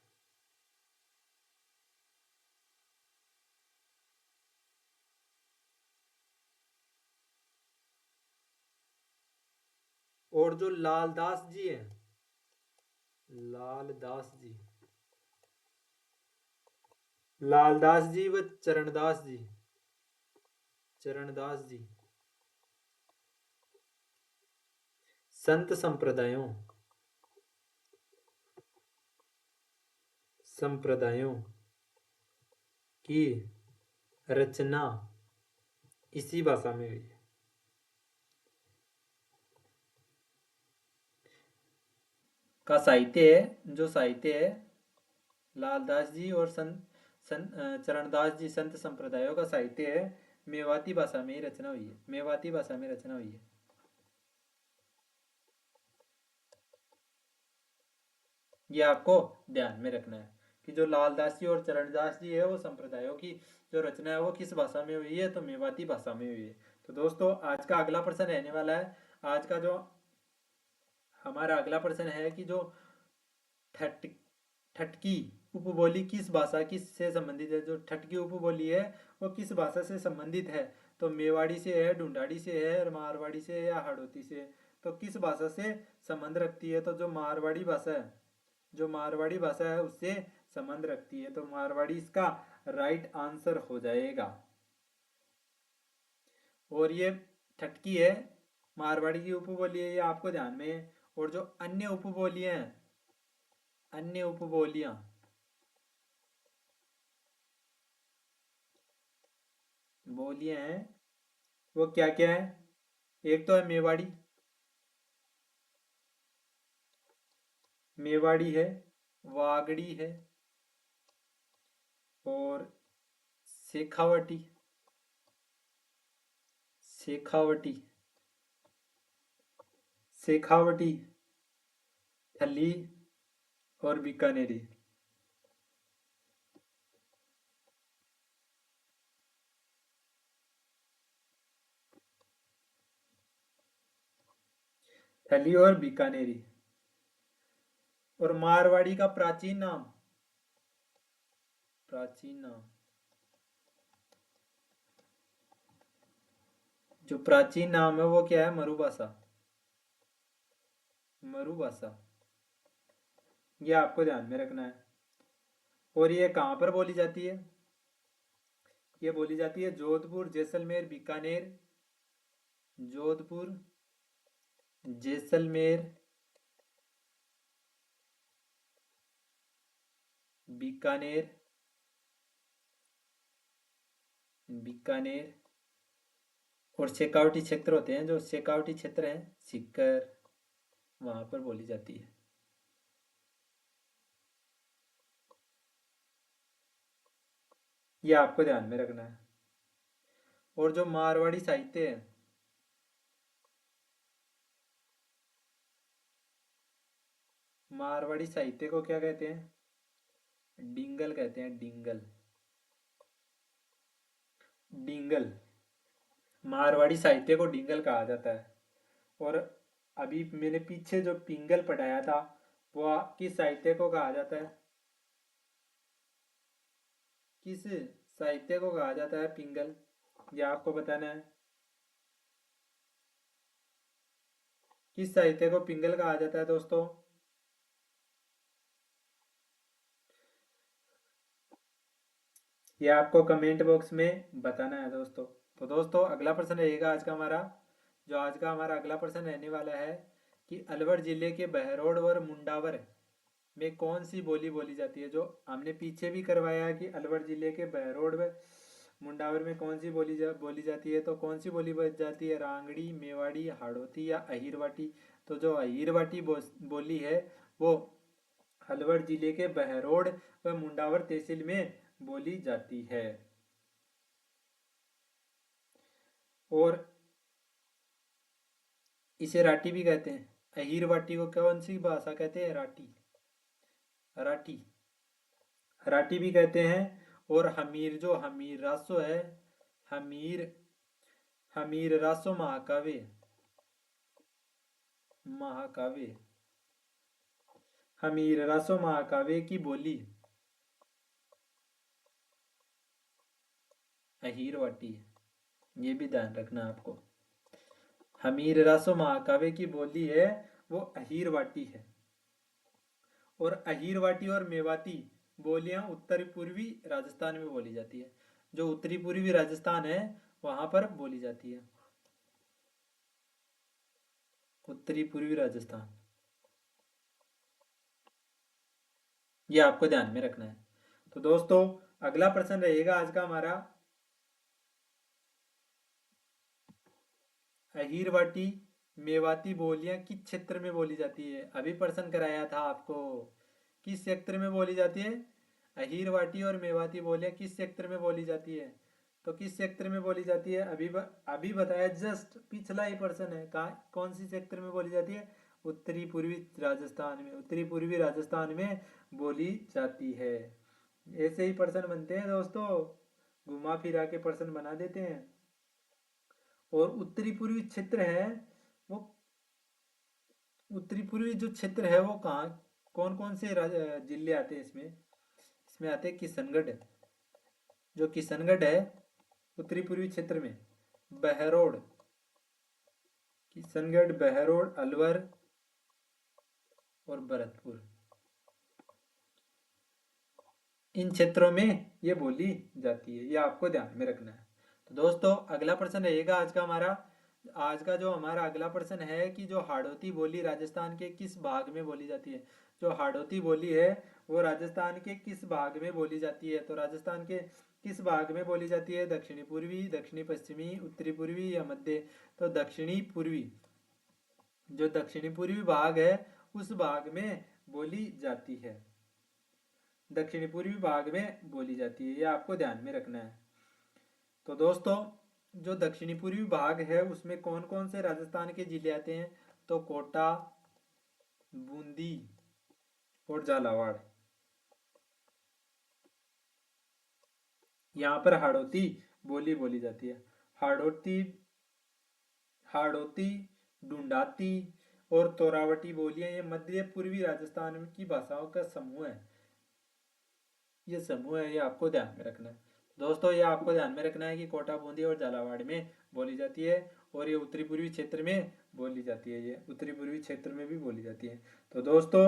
और जो लालदास जी हैं, लालदास जी, लालदास जी व चरणदास जी, चरणदास जी संत संप्रदायों संप्रदायों की रचना इसी भाषा में हुई है। का साहित्य है, जो साहित्य है लालदास जी और चरणदास जी संत संप्रदायों का साहित्य है, मेवाती भाषा में ही रचना हुई है, मेवाती भाषा में रचना हुई है। ये आपको ध्यान में रखना है कि जो लालदास जी और चरणदास जी है वो संप्रदायों की जो रचना है वो किस भाषा में हुई है? तो मेवाती भाषा में हुई है। तो दोस्तों आज का अगला प्रश्न रहने वाला है, आज का जो हमारा अगला प्रश्न है कि जो ठट ठटकी उपबोली किस भाषा किस से संबंधित है? जो ठटकी उपबोली है वो किस भाषा से संबंधित है? तो मेवाड़ी से है, ढूंढाड़ी से है, मारवाड़ी से है या हाड़ौती से है? तो किस भाषा से संबंध रखती है? तो जो मारवाड़ी भाषा है, जो मारवाड़ी भाषा है उससे संबंध रखती है। तो मारवाड़ी इसका राइट आंसर हो जाएगा। और ये ठटकी है मारवाड़ी की उपबोली है, ये आपको ध्यान में है। और जो अन्य उपबोलियां हैं, अन्य उपबोलियां बोलियां हैं वो क्या क्या है? एक तो है मेवाड़ी, मेवाड़ी है, वागड़ी है और शेखावटी, शेखावटी, शेखावटी, थली और बीकानेरी। थली और बीकानेरी। और मारवाड़ी का प्राचीन नाम, प्राचीन नाम, जो प्राचीन नाम है वो क्या है? मरुभाषा, मरुभाषा। ये आपको ध्यान में रखना है। और ये कहाँ पर बोली जाती है? ये बोली जाती है जोधपुर, जैसलमेर, बीकानेर, जोधपुर, जैसलमेर, बीकानेर, बीकानेर और शेखावटी क्षेत्र होते हैं, जो शेखावटी क्षेत्र हैं सीकर, वहां पर बोली जाती है। ये आपको ध्यान में रखना है। और जो मारवाड़ी साहित्य है, मारवाड़ी साहित्य को क्या कहते हैं? डिंगल कहते हैं, डिंगल। डिंगल। मारवाड़ी साहित्य को डिंगल कहा जाता है। और अभी मैंने पीछे जो पिंगल पढ़ाया था वो किस साहित्य को कहा जाता है? किस साहित्य को कहा जाता है पिंगल? ये आपको बताना है। किस साहित्य को पिंगल कहा जाता है दोस्तों? ये आपको कमेंट बॉक्स में बताना है दोस्तों। तो दोस्तों अगला प्रश्न रहेगा आज का हमारा, जो आज का हमारा अगला प्रश्न रहने वाला है कि अलवर जिले के बहरोड और मुंडावर में कौन सी बोली बोली जाती है? जो हमने पीछे भी करवाया है कि अलवर जिले के बहरोड में मुंडावर में कौन सी बोली जाती है, तो कौन सी बोली बोली जाती है? रांगड़ी, मेवाड़ी, हाड़ौती या अहीरवाटी? तो जो अहीरवाटी बोली है वो अलवर जिले के बहरोड व मुंडावर तहसील में बोली जाती है। और इसे राठी भी कहते हैं। अहीरवाटी को कौन सी भाषा कहते हैं? राठी। राठी। राठी भी कहते हैं। और हमीर, जो हमीर रासो है, हमीर, हमीर रासो महाकाव्य, महाकाव्य, हमीर रासो महाकाव्य की बोली अहीरवाटी है। ये भी ध्यान रखना आपको। हमीर रासो महाकाव्य की बोली है वो अहीरवाटी है। और अहीरवाटी और मेवाती बोलियां उत्तर पूर्वी राजस्थान में बोली जाती है। जो उत्तरी पूर्वी राजस्थान है वहां पर बोली जाती है। उत्तरी पूर्वी राजस्थान, ये आपको ध्यान में रखना है। तो दोस्तों अगला प्रश्न रहेगा आज का हमारा, अहीरवाटी मेवाती बोलियां किस क्षेत्र में बोली जाती है? अभी प्रश्न कराया था आपको, किस क्षेत्र में बोली जाती है? अहीरवाटी और मेवाती बोलियां किस क्षेत्र में बोली जाती है? तो किस क्षेत्र में बोली जाती है? अभी बताया, जस्ट पिछला ही प्रश्न है। कहाँ, कौन सी क्षेत्र में बोली जाती है? उत्तरी पूर्वी राजस्थान में, उत्तरी पूर्वी राजस्थान में बोली जाती है। ऐसे ही प्रश्न बनते हैं दोस्तों, घुमा फिरा के प्रश्न बना देते हैं। और उत्तरी पूर्वी क्षेत्र है वो, उत्तरी पूर्वी जो क्षेत्र है वो कहाँ, कौन कौन से जिले आते हैं इसमें? इसमें आते हैं किशनगढ़। जो किशनगढ़ है उत्तरी पूर्वी क्षेत्र में, बहरोड, किशनगढ़, बहरोड, अलवर और भरतपुर, इन क्षेत्रों में ये बोली जाती है। ये आपको ध्यान में रखना है। तो दोस्तों अगला प्रश्न रहेगा आज का हमारा, आज का जो हमारा अगला प्रश्न है कि जो हाड़ौती बोली राजस्थान के किस भाग में बोली जाती है? जो हाड़ौती बोली है वो राजस्थान के किस भाग में बोली जाती है? तो राजस्थान के किस भाग में बोली जाती है? दक्षिणी पूर्वी, दक्षिणी पश्चिमी, उत्तरी पूर्वी या मध्य? तो दक्षिणी पूर्वी, जो दक्षिणी पूर्वी भाग है उस भाग में बोली जाती है। दक्षिणी पूर्वी भाग में बोली जाती है, ये आपको ध्यान में रखना है। तो दोस्तों जो दक्षिणी पूर्वी भाग है उसमें कौन कौन से राजस्थान के जिले आते हैं? तो कोटा, बूंदी और झालावाड़। यहाँ पर हाड़ौती बोली बोली जाती है। हाड़ौती, हाड़ौती, डुंडाती और तोरावटी बोलियां ये मध्य पूर्वी राजस्थान की भाषाओं का समूह है। ये समूह है, ये आपको ध्यान में रखना है। दोस्तों ये आपको ध्यान में रखना है कि कोटा, बूंदी और झालावाड़ में बोली जाती है। और ये उत्तरी पूर्वी क्षेत्र में बोली जाती है, ये उत्तरी पूर्वी क्षेत्र में भी बोली जाती है। तो दोस्तों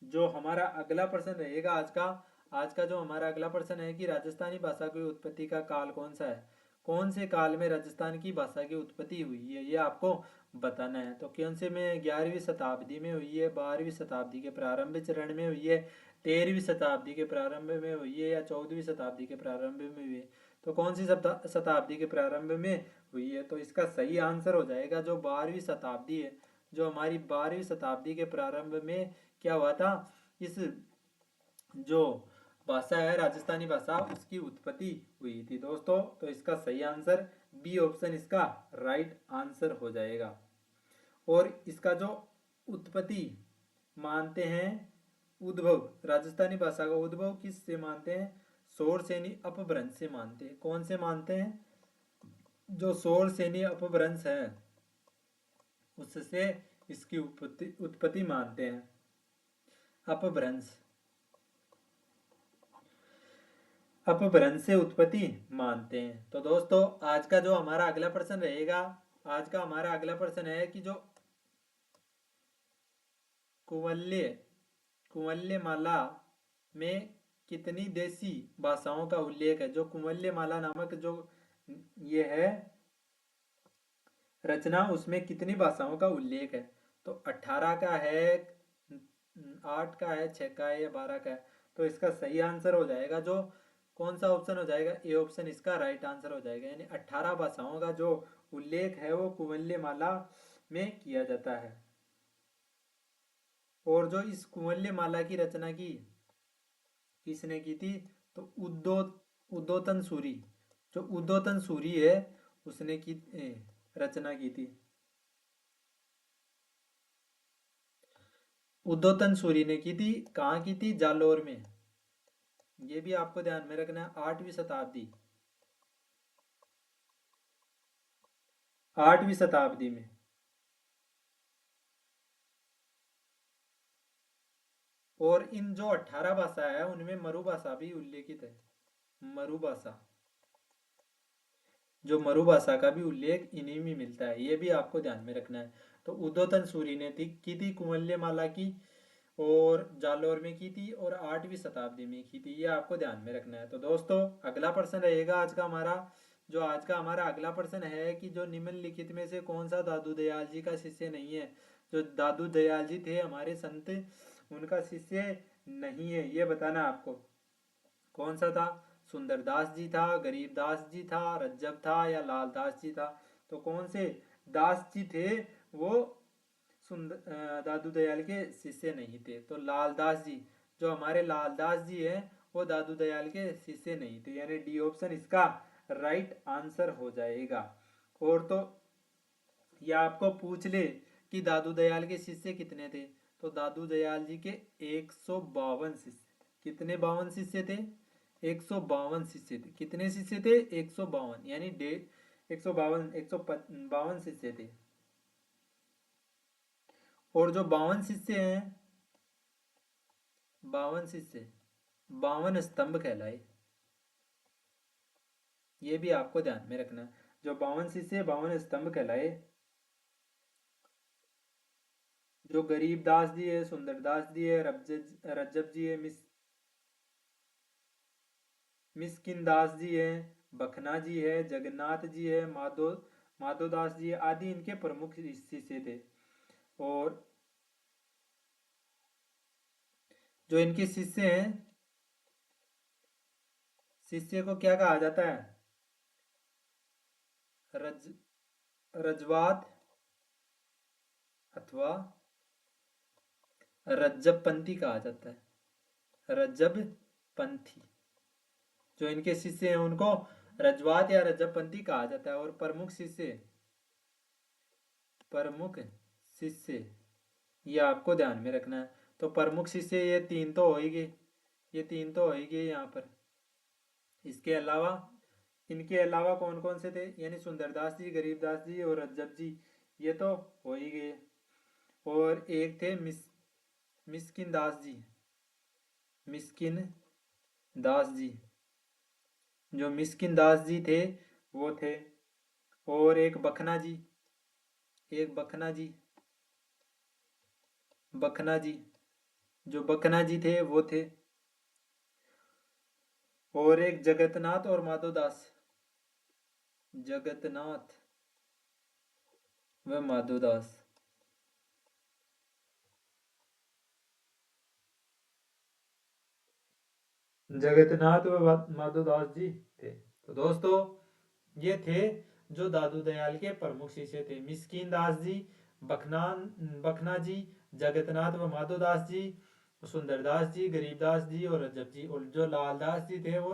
जो हमारा अगला प्रश्न रहेगा आज का, आज का जो हमारा अगला प्रश्न है कि राजस्थानी भाषा की उत्पत्ति का काल कौन सा है? कौन से काल में राजस्थान की भाषा की उत्पत्ति हुई है, ये आपको बताना है। तो कौन से में 11वीं शताब्दी में हुई है, 12वीं शताब्दी के प्रारंभ चरण में हुई है, 13वीं शताब्दी के प्रारंभ में हुई है या 14वीं शताब्दी के प्रारंभ में हुई है? तो कौन सी शताब्दी के प्रारंभ में हुई है? तो इसका सही आंसर हो जाएगा जो 12वीं शताब्दी है। जो हमारी 12वीं शताब्दी के प्रारंभ में क्या हुआ था, इस जो भाषा है राजस्थानी भाषा उसकी उत्पत्ति हुई थी दोस्तों। तो इसका सही आंसर बी ऑप्शन इसका राइट आंसर हो जाएगा। और इसका जो उत्पत्ति मानते हैं, उद्भव, राजस्थानी भाषा का उद्भव किस से मानते हैं? शोर सेनी अपभ्रंश से मानते हैं। कौन से मानते हैं? जो शोर सेनी अपभ्रंश है उससे इसकी उत्पत्ति उत्पत्ति मानते हैं। अपभ्रंश, अपभ्रंश से उत्पत्ति मानते हैं। तो दोस्तों आज का जो हमारा अगला प्रश्न रहेगा, आज का हमारा अगला प्रश्न है कि जो कुवल्य कुवल्य माला में कितनी देसी भाषाओं का उल्लेख है? जो कुवल्य माला नामक जो ये है रचना, उसमें कितनी भाषाओं का उल्लेख है? तो 18 का है, 8 का है, 6 का है या 12 का है? तो इसका सही आंसर हो जाएगा जो कौन सा ऑप्शन हो जाएगा? ए ऑप्शन इसका राइट आंसर हो जाएगा। यानी 18 भाषाओं का जो उल्लेख है वो कुवल्य माला में किया जाता है। और जो इस कुवल्य माला की रचना की किसने की थी? तो उद्योतन सूरी, जो उद्योतन सूरी है उसने की रचना की थी। उद्योतन सूरी ने की थी। कहाँ की थी? जालोर में। ये भी आपको ध्यान में रखना है। 8वीं शताब्दी, 8वीं शताब्दी में। और इन जो 18 भाषा है उनमें मरु भाषा भी उल्लेखित है। मरु भाषा, जो मरु भाषा का भी उल्लेख इन्हीं में मिलता है। ये भी आपको ध्यान में रखना है। तो उद्योतन सूरी ने की थी कुवल्य माला की, और जालोर में की थी, और 8वीं शताब्दी में की थी। ये आपको ध्यान में रखना है। तो दोस्तों अगला प्रश्न रहेगा आज का हमारा, जो आज का हमारा अगला प्रश्न है कि जो निम्नलिखित में से कौन सा दादू दयाल जी का शिष्य नहीं है? जो दादू दयाल जी थे हमारे संत, उनका शिष्य नहीं है, ये बताना आपको। कौन सा था? सुंदरदास जी था, गरीबदास जी था, रज्जब था या लालदास जी था? तो कौन से दास जी थे वो दादू दयाल के शिष्य नहीं थे? तो लालदास जी, जो हमारे लालदास जी हैं वो दादू दयाल के शिष्य नहीं थे। यानी डी ऑप्शन इसका राइट आंसर हो जाएगा। और तो या आपको पूछ ले कि दादू दयाल के शिष्य कितने थे? तो दादू दयाल जी के 152 शिष्य। कितने 52 शिष्य थे? 152 शिष्य थे। कितने शिष्य थे? 152, यानी 152 शिष्य थे। और जो 52 शिष्य हैं, 52 शिष्य 52 स्तंभ कहलाए। ये भी आपको ध्यान में रखना। जो 52 शिष्य 52 स्तंभ कहलाए। जो गरीबदास जी है, सुंदरदास जी है, रज्जब जी है, मिस्किन दास जी है, बखना जी है, जगन्नाथ जी है, माधोदास जी है, आदि इनके प्रमुख शिष्य थे। और जो इनके शिष्य हैं, शिष्य को क्या कहा जाता है? रज रजवात अथवा रज्जब पंथी कहा जाता है। रज्जब पंथी, जो इनके शिष्य हैं उनको रजवात या रज्जब पंथी कहा जाता है। और प्रमुख शिष्य, ये आपको ध्यान में रखना है। तो प्रमुख शिष्य ये तीन तो हो ही गए, ये तीन तो हो ही गए यहाँ पर। इसके अलावा, इनके अलावा कौन कौन से थे? यानी सुंदरदास जी, गरीबदास जी और रज्जब जी, ये तो हो ही गए। और एक थे मिस्किन दास जी, मिस्किन दास जी, जो मिस्किन दास जी थे वो थे। और एक बखना जी, एक बखना जी, जो बखना जी थे वो थे। और एक जगतनाथ और माधोदास, जगतनाथ व माधोदास। जगन्नाथ व माधोदास जी थे। तो दोस्तों ये थे जो दादू दयाल के प्रमुख शिष्य थे। मिस्कीन दास जी, बखना बखना जी, जगन्नाथ व माधोदास जी, सुंदरदास जी, गरीबदास जी और रजब जी। और जो लालदास जी थे वो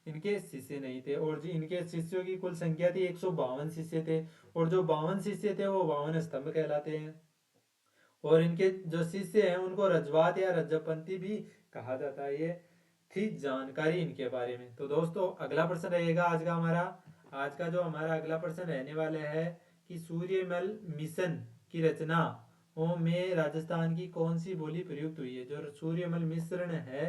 इनके शिष्य नहीं थे। और जो इनके शिष्यों की कुल संख्या थी 152 शिष्य थे। और जो 52 शिष्य थे वो 52 स्तंभ कहलाते हैं। और इनके जो शिष्य हैं उनको रजवात या रजपंथी भी कहा जाता है। ये थी जानकारी इनके बारे में। तो दोस्तों अगला प्रश्न रहेगा आज का हमारा। आज का जो हमारा अगला प्रश्न रहने वाला है कि सूर्यमल मिशन की रचना में राजस्थान की कौन सी बोली प्रयुक्त हुई है। जो सूर्यमल मिश्रण है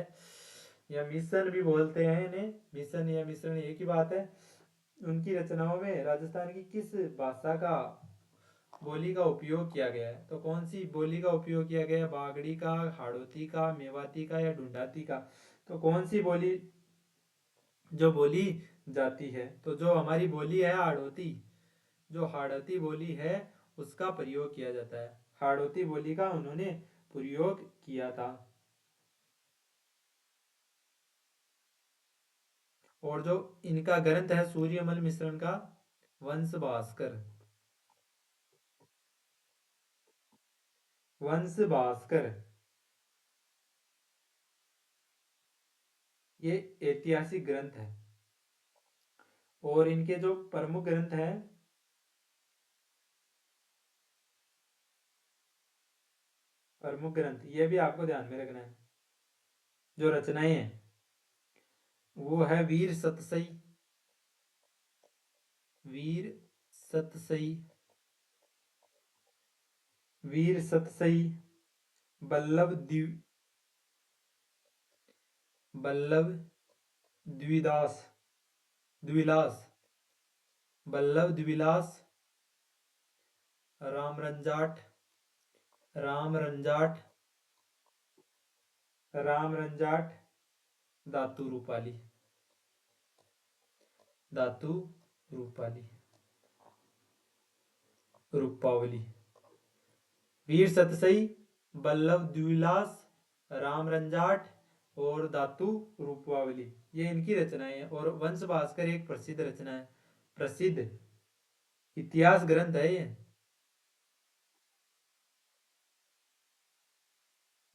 या मिशन भी बोलते हैं इन्हें, मिशन या मिश्रण एक ही बात है, उनकी रचनाओं में राजस्थान की किस भाषा का बोली का उपयोग किया गया है। तो कौन सी बोली का उपयोग किया गया है, बागड़ी का, हाड़ौती का, मेवाती का या ढूंढाती का। तो कौन सी बोली जो बोली जाती है, तो जो हमारी बोली है हाड़ौती, जो हाड़ौती बोली है उसका प्रयोग किया जाता है। हाड़ौती बोली का उन्होंने प्रयोग किया था। और जो इनका ग्रंथ है सूर्यमल मिश्रण का वंश भास्कर, वंश भास्कर, ये ऐतिहासिक ग्रंथ है। और इनके जो प्रमुख ग्रंथ हैं, प्रमुख ग्रंथ ये भी आपको ध्यान में रखना है, जो रचनाएं हैं वो है वीर सतसई, वीर सतसई, वीर सतसई, बल्लभ द्वि, बल्लभ द्विदास, द्विलास, बल्लभ द्विलास, राम रंजाट, राम रंजाट, राम रंजाट, दातू रूपाली, दातू रूपाली, रूपावली, वीर सतसई, बल्लभ द्विलास, राम रंजाट और दातू रूपवावली, ये इनकी रचनाएं हैं। और वंश भास्कर एक प्रसिद्ध रचना है, प्रसिद्ध इतिहास ग्रंथ है ये,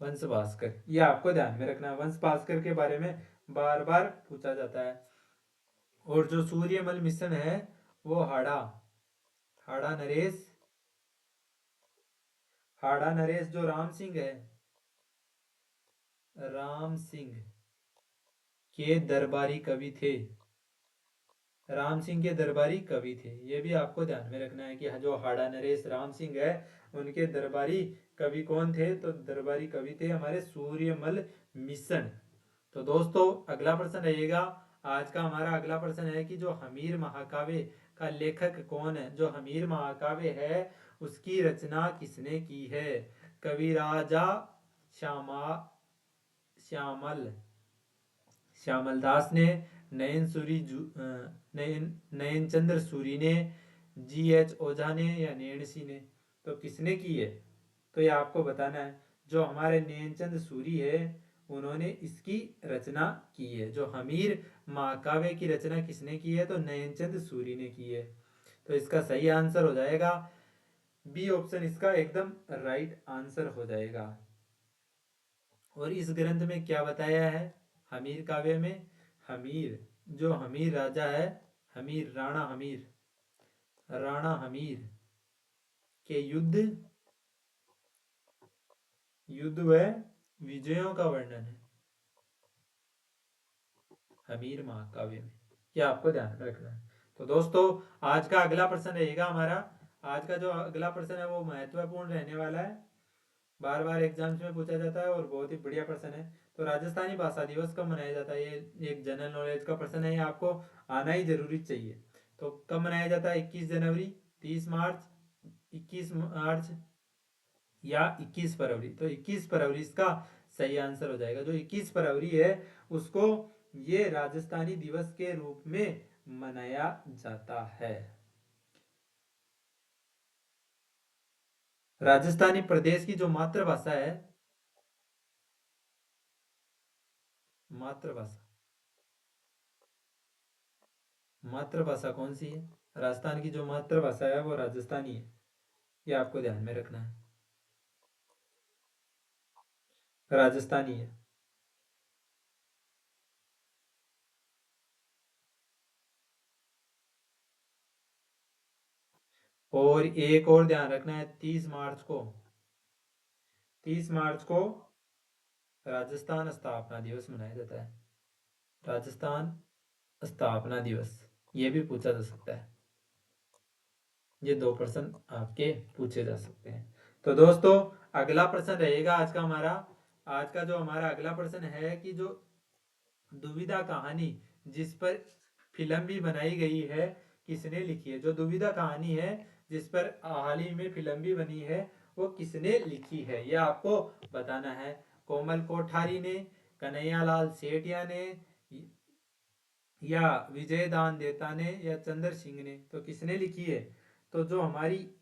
वंश भास्कर। ये आपको ध्यान में रखना है, वंश भास्कर के बारे में बार बार पूछा जाता है। और जो सूर्यमल मिशन है वो हाड़ा, हाड़ा नरेश, हाड़ा नरेश जो राम सिंह है, राम सिंह के दरबारी कवि थे, राम सिंह के दरबारी कवि थे। ये भी आपको ध्यान में रखना है कि जो हाड़ा नरेश राम सिंह है उनके दरबारी कवि कौन थे। तो दरबारी कवि थे हमारे सूर्यमल मिशन। तो दोस्तों अगला प्रश्न रहेगा। आज का हमारा अगला प्रश्न है कि जो हमीर महाकाव्य का लेखक कौन है। जो हमीर महाकाव्य है उसकी रचना किसने की है। कवि राजा श्यामा, श्यामल, श्यामल दास ने, नयन सूरी नयन नयन चंद्र सूरी ने, जी एच ओझा ने या नैणसी ने। तो किसने की है, तो ये आपको बताना है। जो हमारे नयनचंद सूरी है उन्होंने इसकी रचना की है। जो हमीर महाकाव्य की रचना किसने की है, तो नयनचंद सूरी ने की है। तो इसका सही आंसर हो जाएगा बी ऑप्शन, इसका एकदम राइट आंसर हो जाएगा। और इस ग्रंथ में क्या बताया है, हमीर काव्य में, हमीर, जो हमीर राजा है, हमीर राणा हमीर, राणा हमीर के युद्ध, युद्ध व विजयों का वर्णन है हमीर महाकाव्य में। यह आपको ध्यान में रखना है। तो दोस्तों आज का अगला प्रश्न रहेगा हमारा। आज का जो अगला प्रश्न है वो महत्वपूर्ण रहने वाला है, बार बार एग्जाम्स में पूछा जाता है और बहुत ही बढ़िया प्रश्न है। तो राजस्थानी भाषा दिवस कब मनाया जाता है, ये एक जनरल नॉलेज का प्रश्न है, ये आपको आना ही जरूरी चाहिए। तो कब मनाया जाता है, 21 जनवरी, 30 मार्च, 21 मार्च या 21 फरवरी। तो 21 फरवरी इसका सही आंसर हो जाएगा। जो 21 फरवरी है उसको ये राजस्थानी दिवस के रूप में मनाया जाता है। राजस्थानी प्रदेश की जो मातृभाषा है, मातृभाषा, मातृभाषा कौन सी है, राजस्थान की जो मातृभाषा है वो राजस्थानी है। ये आपको ध्यान में रखना है, राजस्थानी है। और एक और ध्यान रखना है, 30 मार्च को राजस्थान स्थापना दिवस मनाया जाता है। राजस्थान स्थापना दिवस, ये भी पूछा जा सकता है। ये 2 प्रश्न आपके पूछे जा सकते हैं। तो दोस्तों अगला प्रश्न रहेगा आज का हमारा, आज का जो हमारा अगला प्रश्न है कि जो दुविधा कहानी जिस पर फिल्म भी बनाई गई है किसने लिखी है। जो दुविधा कहानी है जिस पर हाल ही में फिल्म भी बनी है वो किसने लिखी है, यह आपको बताना है। कोमल कोठारी ने, कन्हैयालाल सेठिया ने, या विजय दान देता ने, या चंद्र सिंह ने। तो किसने लिखी है? तो जो हमारी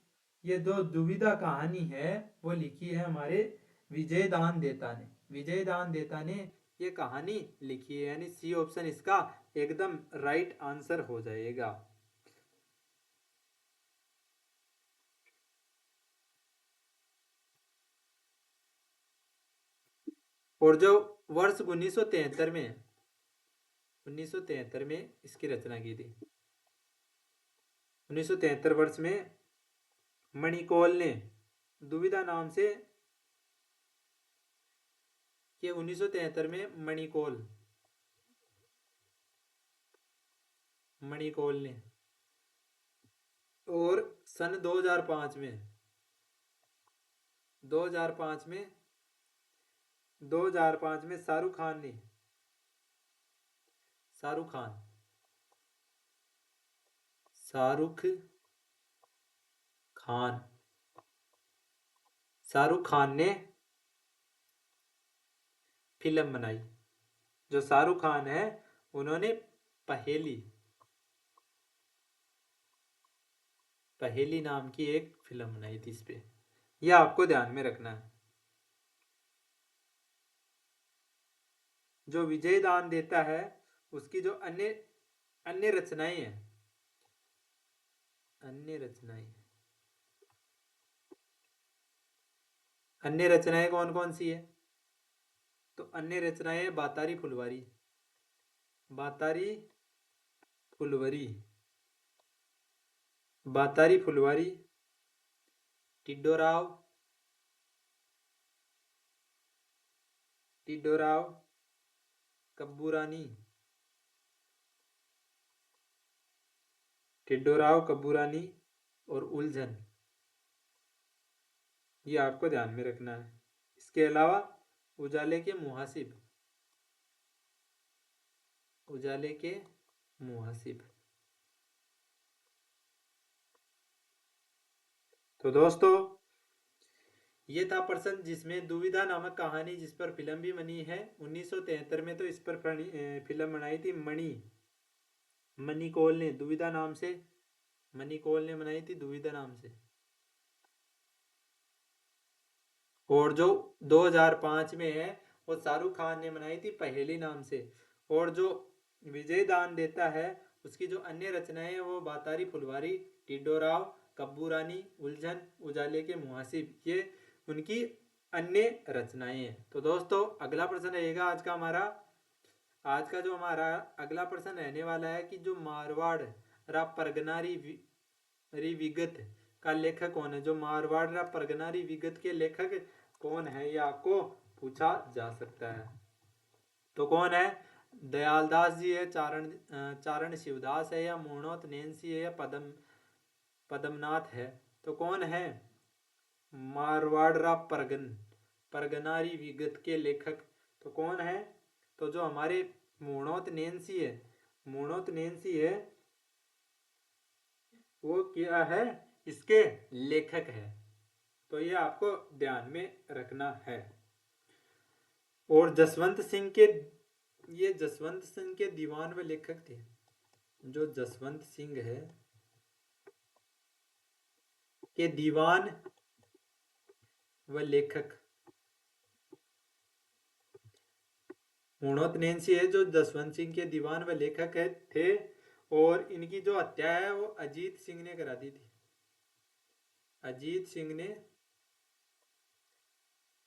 ये जो दुविधा कहानी है वो लिखी है हमारे विजय दान देता ने। विजय दान देता ने ये कहानी लिखी है, यानी सी ऑप्शन इसका एकदम राइट आंसर हो जाएगा। और जो वर्ष 1973 में 1973 में इसकी रचना की थी। 1973 वर्ष में मणिकौल ने दुविधा नाम से, कि 1973 में मणिकौल ने, और सन 2005 में 2005 में 2005 में शाहरुख खान ने, शाहरुख खान शाहरुख खान ने फिल्म बनाई। जो शाहरुख खान है उन्होंने पहेली नाम की एक फिल्म बनाई थी इस पे, यह आपको ध्यान में रखना है। जो विजय दान देता है उसकी जो अन्य अन्य रचनाएं हैं, अन्य रचनाएं कौन कौन सी है? तो अन्य रचनाएं बातारी फुलवारी, टिड्डो राव, कब्बूरानी और उलझन, ये आपको ध्यान में रखना है। इसके अलावा उजाले के मुहासिब। तो दोस्तों ये था प्रश्न जिसमें दुविधा नामक कहानी जिस पर फिल्म भी बनी है 1973 में। तो इस पर फिल्म बनाई थी मणिकौल ने दुविधा नाम से, बनाई थी दुविधा नाम से। और जो 2005 में है वो शाहरुख खान ने बनाई थी पहेली नाम से। और जो विजय दान देता है उसकी जो अन्य रचनाएं हैं वो बातारी फुलवारी, टिड्डोराव, कब्बूरानी, उलझन, उजाले के मुहासिब, ये उनकी अन्य रचनाएं हैं। तो दोस्तों अगला प्रश्न रहेगा आज का जो हमारा अगला प्रश्न रहने वाला है कि जो मारवाड़ रा परगना री विगत का लेखक कौन है। जो मारवाड़ रा परगना री विगत के लेखक कौन है, ये आपको पूछा जा सकता है। तो कौन है? दयालदास जी है, चारण शिवदास है, या मोहनोत नैंसी है, या पदमनाथ है। तो कौन है मारवाड़ परगनारी विगत के लेखक? तो कौन है? तो जो हमारे मोहनोत नैंसी है वो क्या है, इसके लेखक है। तो ये आपको ध्यान में रखना है। और जसवंत सिंह के दीवान व लेखक थे। जो जसवंत सिंह है के दीवान व लेखक मोहनोत नैंसी है, जो जसवंत सिंह के दीवान व लेखक थे। और इनकी जो हत्या है वो अजीत सिंह ने करा दी थी। अजीत सिंह ने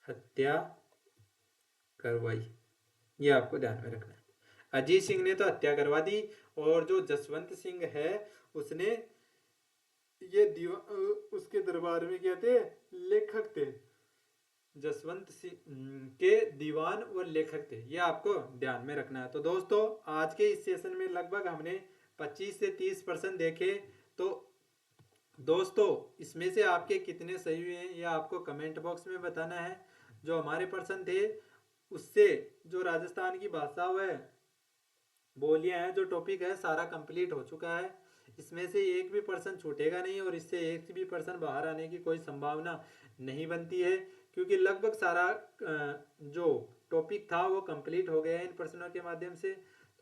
हत्या करवाई, ये आपको ध्यान में रखना है। अजीत सिंह ने तो हत्या करवा दी, और जो जसवंत सिंह है उसने ये उसके दरबार में क्या थे, लेखक थे, जसवंत सिंह के दीवान और लेखक थे। ये आपको ध्यान में रखना है। तो दोस्तों आज के इस सेशन में लगभग हमने 25 से 30 प्रश्न देखे। तो दोस्तों इसमें से आपके कितने सही हुए हैं ये आपको कमेंट बॉक्स में बताना है। जो हमारे प्रश्न थे उससे जो राजस्थान की भाषा व बोलियां हैं, जो टॉपिक है सारा कंप्लीट हो चुका है। इसमें से एक भी प्रश्न छूटेगा नहीं और इससे एक भी प्रश्न बाहर आने की कोई संभावना नहीं बनती है, क्योंकि लगभग सारा जो टॉपिक था वो कंप्लीट हो गया है इन प्रश्नों के माध्यम से।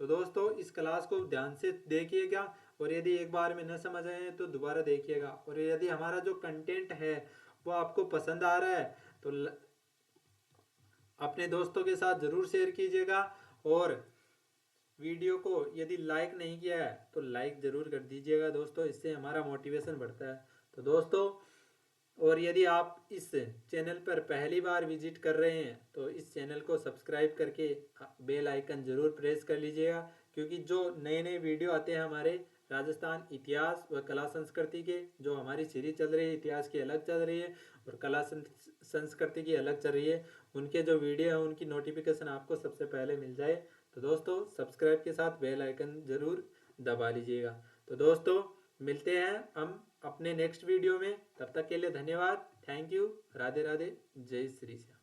तो दोस्तों इस क्लास को ध्यान से देखिएगा और यदि एक बार में न समझ आए तो दोबारा देखिएगा। और यदि हमारा जो कंटेंट है वो आपको पसंद आ रहा है तो अपने दोस्तों के साथ ज़रूर शेयर कीजिएगा। और वीडियो को यदि लाइक नहीं किया है तो लाइक ज़रूर कर दीजिएगा दोस्तों, इससे हमारा मोटिवेशन बढ़ता है। तो दोस्तों और यदि आप इस चैनल पर पहली बार विजिट कर रहे हैं तो इस चैनल को सब्सक्राइब करके बेल आइकन ज़रूर प्रेस कर लीजिएगा, क्योंकि जो नए नए वीडियो आते हैं हमारे राजस्थान इतिहास व कला संस्कृति के, जो हमारी सीरीज चल रही है इतिहास की अलग चल रही है और कला संस्कृति की अलग चल रही है, उनके जो वीडियो हैं उनकी नोटिफिकेशन आपको सबसे पहले मिल जाए। तो दोस्तों सब्सक्राइब के साथ बेल आइकन ज़रूर दबा लीजिएगा। तो दोस्तों मिलते हैं हम अपने नेक्स्ट वीडियो में, तब तक के लिए धन्यवाद, थैंक यू, राधे राधे, जय श्री श्याम।